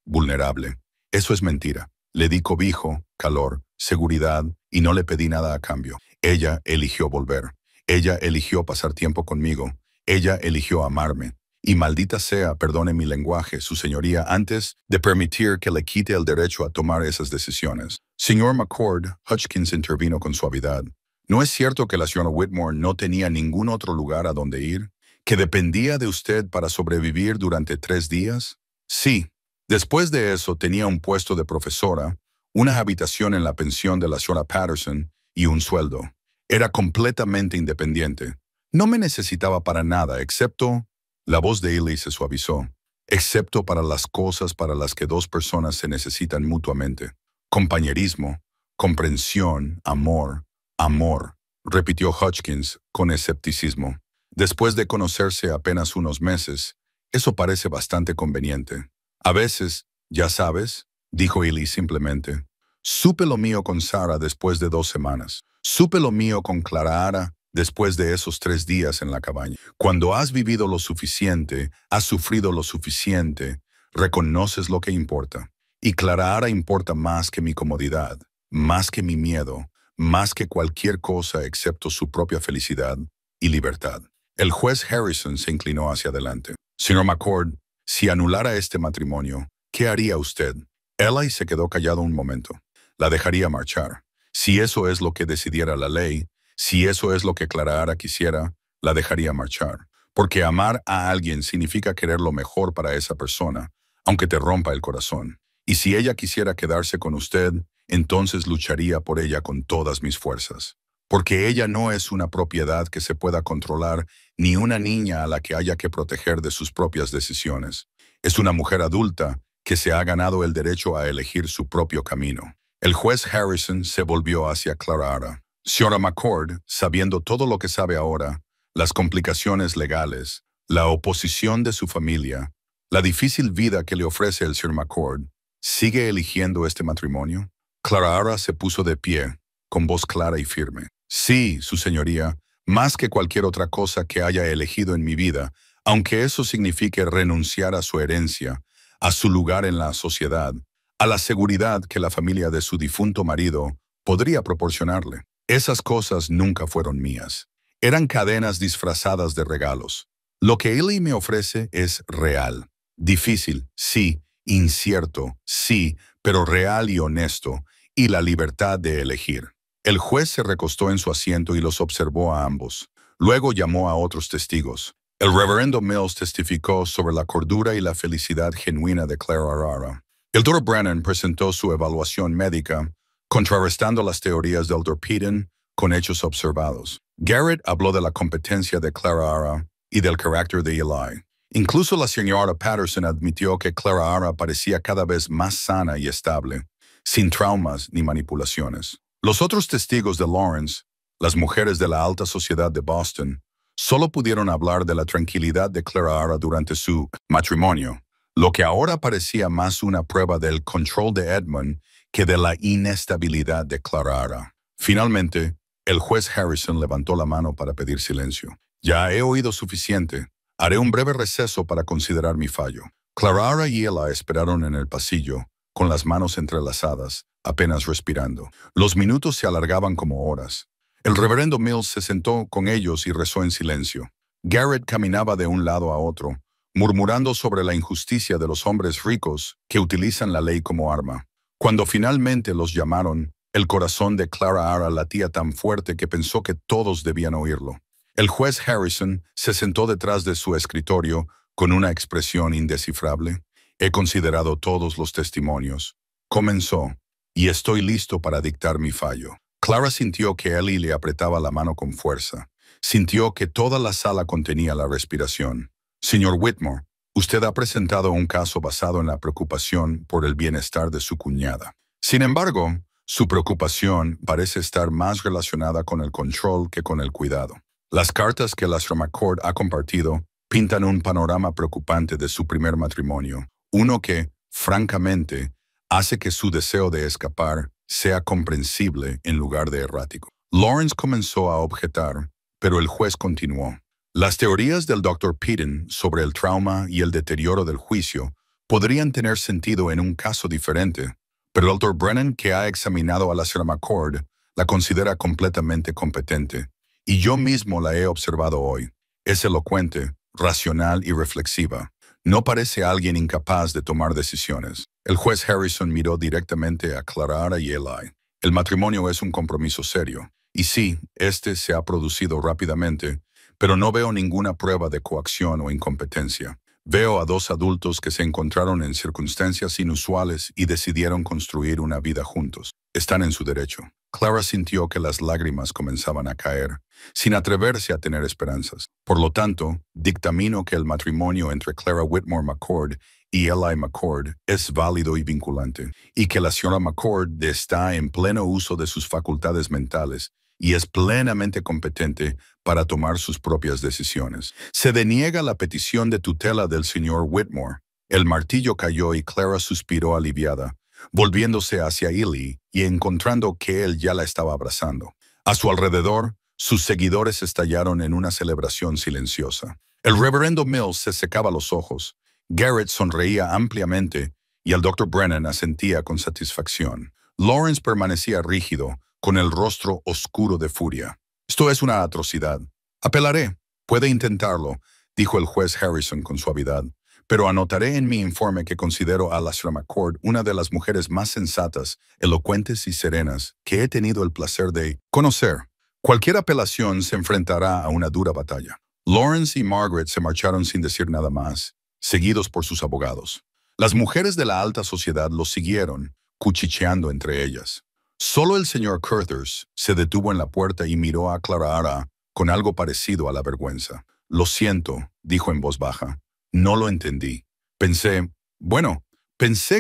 vulnerable. Eso es mentira. Le di cobijo, calor, seguridad, y no le pedí nada a cambio. Ella eligió volver. Ella eligió pasar tiempo conmigo. Ella eligió amarme. Y maldita sea, perdone mi lenguaje, su señoría, antes de permitir que le quite el derecho a tomar esas decisiones. Señor McCord, Hutchins intervino con suavidad. ¿No es cierto que la señora Whitmore no tenía ningún otro lugar a donde ir? ¿Que dependía de usted para sobrevivir durante 3 días? Sí. Después de eso tenía un puesto de profesora, una habitación en la pensión de la señora Patterson y un sueldo. Era completamente independiente. No me necesitaba para nada, excepto... La voz de Eli se suavizó. Excepto para las cosas para las que 2 personas se necesitan mutuamente. Compañerismo, comprensión, amor, amor, repitió Hutchins con escepticismo. Después de conocerse apenas unos meses, eso parece bastante conveniente. A veces, ya sabes, dijo Eli simplemente. Supe lo mío con Sarah después de 2 semanas. Supe lo mío con Clara Ara después de esos 3 días en la cabaña. Cuando has vivido lo suficiente, has sufrido lo suficiente, reconoces lo que importa. Y Clara Ara importa más que mi comodidad, más que mi miedo, más que cualquier cosa excepto su propia felicidad y libertad. El juez Harrison se inclinó hacia adelante. Señor McCord, si anulara este matrimonio, ¿qué haría usted? Eli se quedó callado un momento. La dejaría marchar. Si eso es lo que decidiera la ley, si eso es lo que Clara Ara quisiera, la dejaría marchar. Porque amar a alguien significa querer lo mejor para esa persona, aunque te rompa el corazón. Y si ella quisiera quedarse con usted, entonces lucharía por ella con todas mis fuerzas. Porque ella no es una propiedad que se pueda controlar, ni una niña a la que haya que proteger de sus propias decisiones. Es una mujer adulta que se ha ganado el derecho a elegir su propio camino. El juez Harrison se volvió hacia Clara Ara. Señora McCord, sabiendo todo lo que sabe ahora, las complicaciones legales, la oposición de su familia, la difícil vida que le ofrece el Sr. McCord, ¿sigue eligiendo este matrimonio? Clara Ara se puso de pie, con voz clara y firme. Sí, su señoría, más que cualquier otra cosa que haya elegido en mi vida, aunque eso signifique renunciar a su herencia, a su lugar en la sociedad, a la seguridad que la familia de su difunto marido podría proporcionarle. Esas cosas nunca fueron mías. Eran cadenas disfrazadas de regalos. Lo que Eli me ofrece es real. Difícil, sí. Incierto, sí, pero real y honesto, y la libertad de elegir. El juez se recostó en su asiento y los observó a ambos. Luego llamó a otros testigos. El reverendo Mills testificó sobre la cordura y la felicidad genuina de Clara Ara. El Dr. Brennan presentó su evaluación médica, contrarrestando las teorías del Dr. Peden con hechos observados. Garrett habló de la competencia de Clara Ara y del carácter de Eli. Incluso la señora Patterson admitió que Clara Ara parecía cada vez más sana y estable, sin traumas ni manipulaciones. Los otros testigos de Lawrence, las mujeres de la alta sociedad de Boston, solo pudieron hablar de la tranquilidad de Clara Ara durante su matrimonio, lo que ahora parecía más una prueba del control de Edmund que de la inestabilidad de Clara Ara. Finalmente, el juez Harrison levantó la mano para pedir silencio. Ya he oído suficiente. Haré un breve receso para considerar mi fallo. Clara Ara y Eli esperaron en el pasillo, con las manos entrelazadas, apenas respirando. Los minutos se alargaban como horas. El reverendo Mills se sentó con ellos y rezó en silencio. Garrett caminaba de un lado a otro, murmurando sobre la injusticia de los hombres ricos que utilizan la ley como arma. Cuando finalmente los llamaron, el corazón de Clara Ara latía tan fuerte que pensó que todos debían oírlo. El juez Harrison se sentó detrás de su escritorio con una expresión indescifrable. He considerado todos los testimonios. Comenzó, y estoy listo para dictar mi fallo. Clara sintió que Eli le apretaba la mano con fuerza. Sintió que toda la sala contenía la respiración. Señor Whitmore, Usted ha presentado un caso basado en la preocupación por el bienestar de su cuñada. Sin embargo, su preocupación parece estar más relacionada con el control que con el cuidado. Las cartas que la señora McCord ha compartido pintan un panorama preocupante de su primer matrimonio, uno que, francamente, hace que su deseo de escapar sea comprensible en lugar de errático. Lawrence comenzó a objetar, pero el juez continuó. Las teorías del Dr. Peden sobre el trauma y el deterioro del juicio podrían tener sentido en un caso diferente, pero el Dr. Brennan, que ha examinado a la señora McCord, la considera completamente competente, y yo mismo la he observado hoy. Es elocuente, racional y reflexiva. No parece alguien incapaz de tomar decisiones. El juez Harrison miró directamente a Clara y Eli. El matrimonio es un compromiso serio, y sí, este se ha producido rápidamente, pero no veo ninguna prueba de coacción o incompetencia. Veo a dos adultos que se encontraron en circunstancias inusuales y decidieron construir una vida juntos. Están en su derecho. Clara sintió que las lágrimas comenzaban a caer, sin atreverse a tener esperanzas. Por lo tanto, dictamino que el matrimonio entre Clara Whitmore McCord y Eli McCord es válido y vinculante, y que la señora McCord está en pleno uso de sus facultades mentales y es plenamente competente para tomar sus propias decisiones. Se deniega la petición de tutela del señor Whitmore. El martillo cayó y Clara suspiró aliviada, volviéndose hacia Eli y encontrando que él ya la estaba abrazando. A su alrededor, sus seguidores estallaron en una celebración silenciosa. El reverendo Mills se secaba los ojos, Garrett sonreía ampliamente y el Dr. Brennan asentía con satisfacción. Lawrence permanecía rígido, con el rostro oscuro de furia. Esto es una atrocidad. Apelaré. Puede intentarlo, dijo el juez Harrison con suavidad, pero anotaré en mi informe que considero a la señora McCord una de las mujeres más sensatas, elocuentes y serenas que he tenido el placer de conocer. Cualquier apelación se enfrentará a una dura batalla. Lawrence y Margaret se marcharon sin decir nada más, seguidos por sus abogados. Las mujeres de la alta sociedad los siguieron, cuchicheando entre ellas. Solo el señor Curthers se detuvo en la puerta y miró a Clara con algo parecido a la vergüenza. Lo siento, dijo en voz baja. No lo entendí. Pensé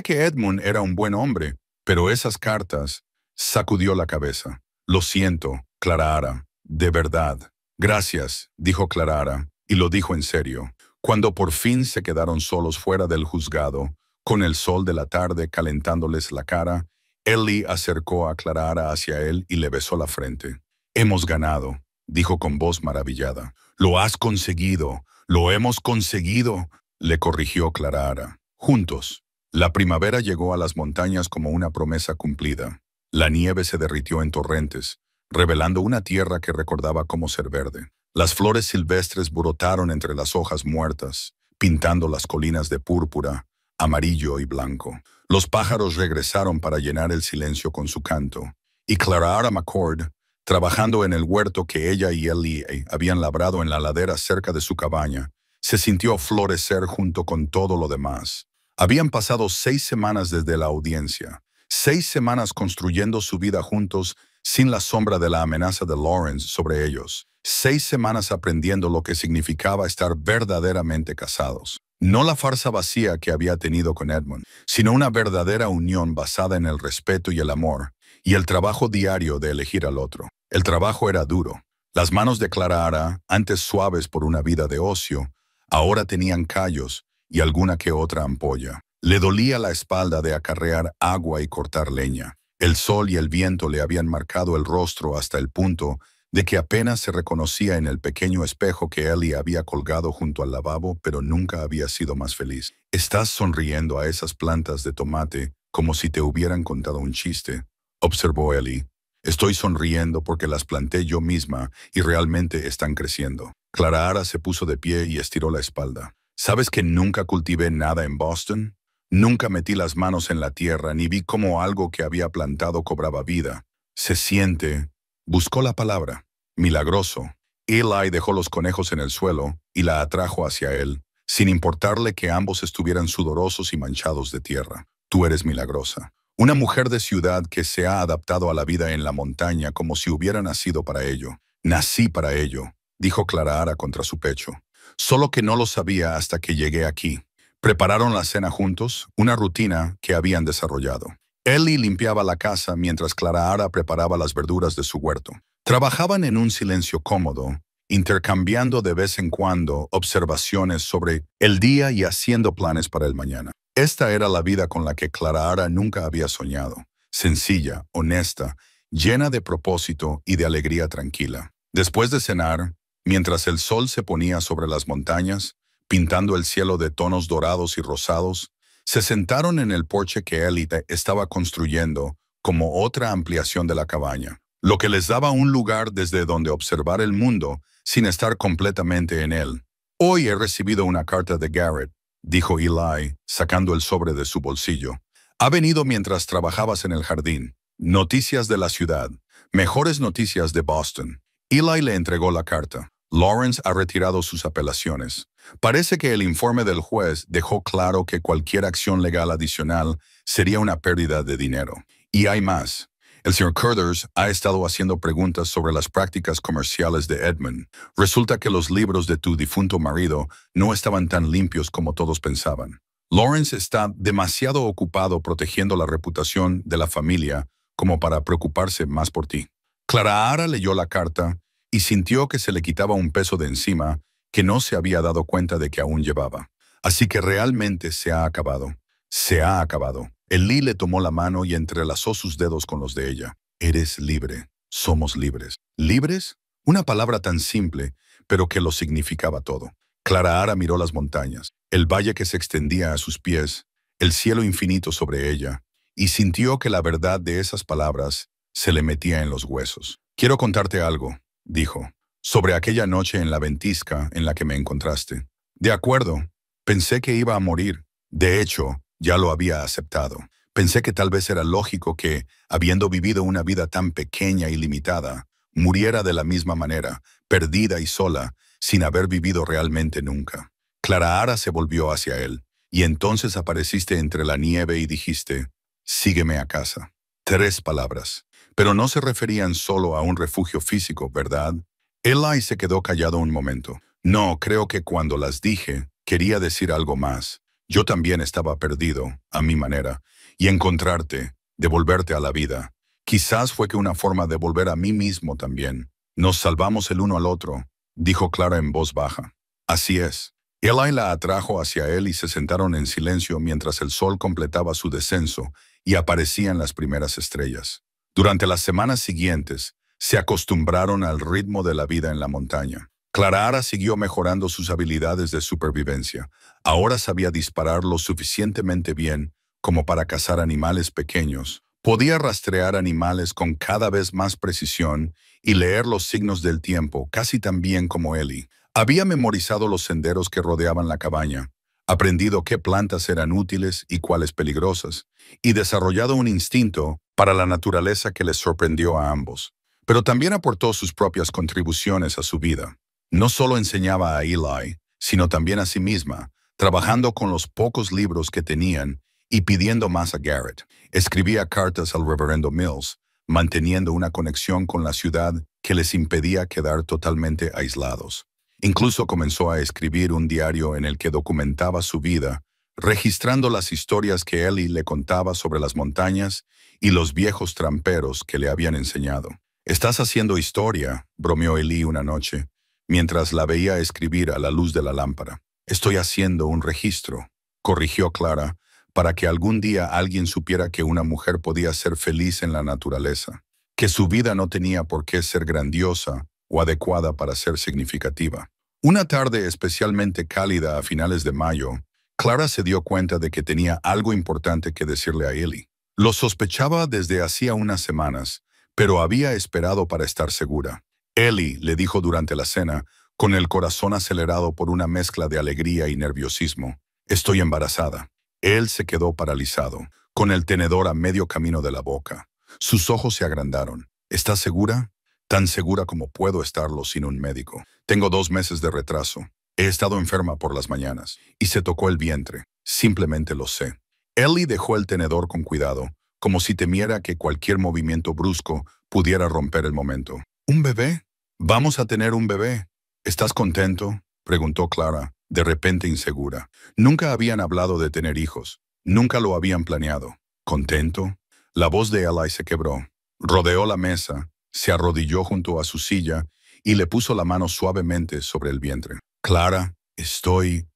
que Edmund era un buen hombre, pero esas cartas... Sacudió la cabeza. Lo siento, Clara, de verdad. Gracias, dijo Clara, y lo dijo en serio. Cuando por fin se quedaron solos fuera del juzgado, con el sol de la tarde calentándoles la cara, Eli acercó a Clara hacia él y le besó la frente. «Hemos ganado», dijo con voz maravillada. «Lo has conseguido, lo hemos conseguido», le corrigió Clara. Juntos. La primavera llegó a las montañas como una promesa cumplida. La nieve se derritió en torrentes, revelando una tierra que recordaba cómo ser verde. Las flores silvestres brotaron entre las hojas muertas, pintando las colinas de púrpura, amarillo y blanco. Los pájaros regresaron para llenar el silencio con su canto, y Clara McCord, trabajando en el huerto que ella y Eli habían labrado en la ladera cerca de su cabaña, se sintió florecer junto con todo lo demás. Habían pasado 6 semanas desde la audiencia, 6 semanas construyendo su vida juntos sin la sombra de la amenaza de Lawrence sobre ellos, 6 semanas aprendiendo lo que significaba estar verdaderamente casados. No la farsa vacía que había tenido con Edmund, sino una verdadera unión basada en el respeto y el amor, y el trabajo diario de elegir al otro. El trabajo era duro. Las manos de Clara, antes suaves por una vida de ocio, ahora tenían callos y alguna que otra ampolla. Le dolía la espalda de acarrear agua y cortar leña. El sol y el viento le habían marcado el rostro hasta el punto de que apenas se reconocía en el pequeño espejo que Eli había colgado junto al lavabo, pero nunca había sido más feliz. «Estás sonriendo a esas plantas de tomate como si te hubieran contado un chiste», observó Eli. «Estoy sonriendo porque las planté yo misma y realmente están creciendo». Clara se puso de pie y estiró la espalda. «¿Sabes que nunca cultivé nada en Boston? Nunca metí las manos en la tierra ni vi cómo algo que había plantado cobraba vida. Se siente...» Buscó la palabra. «Milagroso». Eli dejó los conejos en el suelo y la atrajo hacia él, sin importarle que ambos estuvieran sudorosos y manchados de tierra. «Tú eres milagrosa. Una mujer de ciudad que se ha adaptado a la vida en la montaña como si hubiera nacido para ello. Nací para ello», dijo Clara contra su pecho. «Solo que no lo sabía hasta que llegué aquí». Prepararon la cena juntos, una rutina que habían desarrollado. Ellie limpiaba la casa mientras Clara preparaba las verduras de su huerto. Trabajaban en un silencio cómodo, intercambiando de vez en cuando observaciones sobre el día y haciendo planes para el mañana. Esta era la vida con la que Clara nunca había soñado, sencilla, honesta, llena de propósito y de alegría tranquila. Después de cenar, mientras el sol se ponía sobre las montañas, pintando el cielo de tonos dorados y rosados, se sentaron en el porche que Ellie estaba construyendo como otra ampliación de la cabaña, lo que les daba un lugar desde donde observar el mundo sin estar completamente en él. Hoy he recibido una carta de Garrett, dijo Eli, sacando el sobre de su bolsillo. Ha venido mientras trabajabas en el jardín. Noticias de la ciudad. Mejores noticias de Boston. Eli le entregó la carta. Lawrence ha retirado sus apelaciones. Parece que el informe del juez dejó claro que cualquier acción legal adicional sería una pérdida de dinero. Y hay más. El señor Curtis ha estado haciendo preguntas sobre las prácticas comerciales de Edmund. Resulta que los libros de tu difunto marido no estaban tan limpios como todos pensaban. Lawrence está demasiado ocupado protegiendo la reputación de la familia como para preocuparse más por ti. Clara leyó la carta y sintió que se le quitaba un peso de encima que no se había dado cuenta de que aún llevaba. Así que realmente se ha acabado. Se ha acabado. Eli le tomó la mano y entrelazó sus dedos con los de ella. Eres libre. Somos libres. ¿Libres? Una palabra tan simple, pero que lo significaba todo. Clara miró las montañas, el valle que se extendía a sus pies, el cielo infinito sobre ella, y sintió que la verdad de esas palabras se le metía en los huesos. Quiero contarte algo, dijo, sobre aquella noche en la ventisca en la que me encontraste. De acuerdo, pensé que iba a morir. De hecho, ya lo había aceptado. Pensé que tal vez era lógico que, habiendo vivido una vida tan pequeña y limitada, muriera de la misma manera, perdida y sola, sin haber vivido realmente nunca. Clara se volvió hacia él, y entonces apareciste entre la nieve y dijiste, sígueme a casa. 3 palabras, pero no se referían solo a un refugio físico, ¿verdad? Eli se quedó callado un momento. No, creo que cuando las dije, quería decir algo más. Yo también estaba perdido, a mi manera, y encontrarte, devolverte a la vida. Quizás fue que una forma de volver a mí mismo también. Nos salvamos el uno al otro, dijo Clara en voz baja. Así es. Eli la atrajo hacia él y se sentaron en silencio mientras el sol completaba su descenso y aparecían las primeras estrellas. Durante las semanas siguientes, se acostumbraron al ritmo de la vida en la montaña. Clara siguió mejorando sus habilidades de supervivencia. Ahora sabía disparar lo suficientemente bien como para cazar animales pequeños. Podía rastrear animales con cada vez más precisión y leer los signos del tiempo casi tan bien como Eli. Había memorizado los senderos que rodeaban la cabaña, aprendido qué plantas eran útiles y cuáles peligrosas, y desarrollado un instinto para la naturaleza que les sorprendió a ambos. Pero también aportó sus propias contribuciones a su vida. No solo enseñaba a Eli, sino también a sí misma, trabajando con los pocos libros que tenían y pidiendo más a Garrett. Escribía cartas al reverendo Mills, manteniendo una conexión con la ciudad que les impedía quedar totalmente aislados. Incluso comenzó a escribir un diario en el que documentaba su vida, registrando las historias que Eli le contaba sobre las montañas y los viejos tramperos que le habían enseñado. «Estás haciendo historia», bromeó Eli una noche, mientras la veía escribir a la luz de la lámpara. «Estoy haciendo un registro», corrigió Clara, para que algún día alguien supiera que una mujer podía ser feliz en la naturaleza, que su vida no tenía por qué ser grandiosa o adecuada para ser significativa. Una tarde especialmente cálida a finales de mayo, Clara se dio cuenta de que tenía algo importante que decirle a Eli. Lo sospechaba desde hacía unas semanas, pero había esperado para estar segura. Eli le dijo durante la cena, con el corazón acelerado por una mezcla de alegría y nerviosismo, «Estoy embarazada». Él se quedó paralizado, con el tenedor a medio camino de la boca. Sus ojos se agrandaron. «¿Estás segura?» «Tan segura como puedo estarlo sin un médico. Tengo 2 meses de retraso. He estado enferma por las mañanas y se tocó el vientre. Simplemente lo sé». Eli dejó el tenedor con cuidado, como si temiera que cualquier movimiento brusco pudiera romper el momento. «¿Un bebé? Vamos a tener un bebé. ¿Estás contento?» preguntó Clara, de repente insegura. Nunca habían hablado de tener hijos. Nunca lo habían planeado. ¿Contento? La voz de Eli se quebró. Rodeó la mesa, se arrodilló junto a su silla y le puso la mano suavemente sobre el vientre. Clara, estoy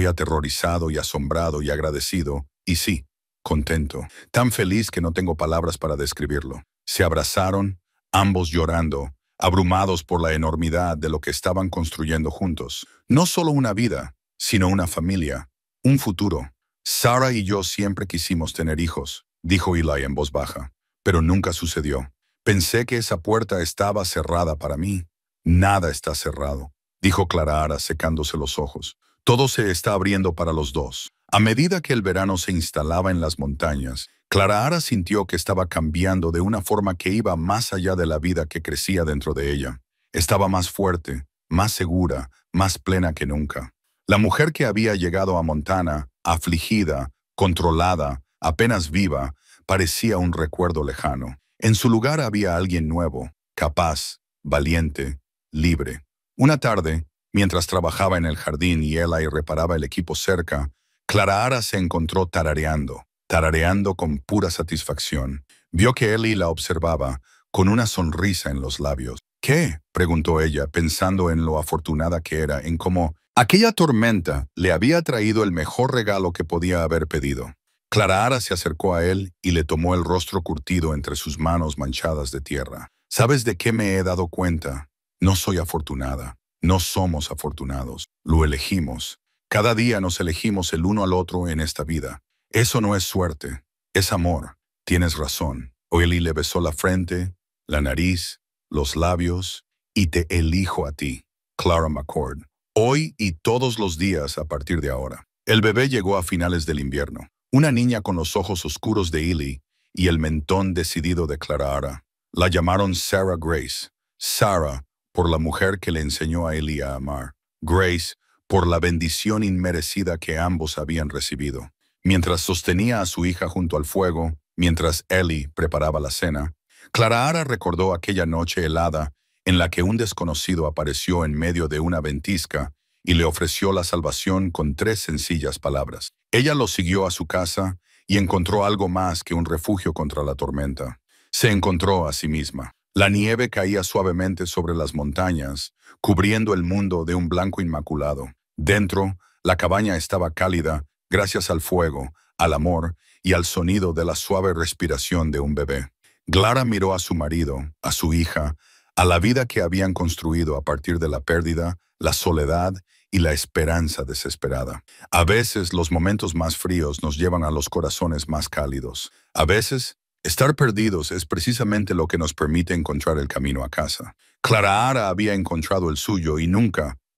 aterrorizado y asombrado y agradecido, y sí, contento. Tan feliz que no tengo palabras para describirlo. Se abrazaron, ambos llorando, abrumados por la enormidad de lo que estaban construyendo juntos. No solo una vida, sino una familia, un futuro. Sarah y yo siempre quisimos tener hijos, dijo Eli en voz baja, pero nunca sucedió. Pensé que esa puerta estaba cerrada para mí. Nada está cerrado, dijo Clara secándose los ojos. Todo se está abriendo para los dos. A medida que el verano se instalaba en las montañas, Clara sintió que estaba cambiando de una forma que iba más allá de la vida que crecía dentro de ella. Estaba más fuerte, más segura, más plena que nunca. La mujer que había llegado a Montana, afligida, controlada, apenas viva, parecía un recuerdo lejano. En su lugar había alguien nuevo, capaz, valiente, libre. Una tarde, mientras trabajaba en el jardín y Eli reparaba el equipo cerca, Clara se encontró tarareando con pura satisfacción. Vio que Eli la observaba, con una sonrisa en los labios. ¿Qué?, preguntó ella, pensando en lo afortunada que era, en cómo aquella tormenta le había traído el mejor regalo que podía haber pedido. Clara se acercó a él y le tomó el rostro curtido entre sus manos manchadas de tierra. ¿Sabes de qué me he dado cuenta? No soy afortunada. No somos afortunados. Lo elegimos. Cada día nos elegimos el uno al otro en esta vida. Eso no es suerte. Es amor. Tienes razón. Eli le besó la frente, la nariz, los labios, y te elijo a ti, Clara McCord. Hoy y todos los días a partir de ahora. El bebé llegó a finales del invierno. Una niña con los ojos oscuros de Eli y el mentón decidido de Clara. La llamaron Sarah Grace. Sarah, por la mujer que le enseñó a Eli a amar. Grace, por la bendición inmerecida que ambos habían recibido. Mientras sostenía a su hija junto al fuego, mientras Eli preparaba la cena, Clara recordó aquella noche helada en la que un desconocido apareció en medio de una ventisca y le ofreció la salvación con 3 sencillas palabras. Ella lo siguió a su casa y encontró algo más que un refugio contra la tormenta. Se encontró a sí misma. La nieve caía suavemente sobre las montañas, cubriendo el mundo de un blanco inmaculado. Dentro, la cabaña estaba cálida gracias al fuego, al amor y al sonido de la suave respiración de un bebé. Clara miró a su marido, a su hija, a la vida que habían construido a partir de la pérdida, la soledad y la esperanza desesperada. A veces los momentos más fríos nos llevan a los corazones más cálidos. A veces, estar perdidos es precisamente lo que nos permite encontrar el camino a casa. Clara había encontrado el suyo y nunca,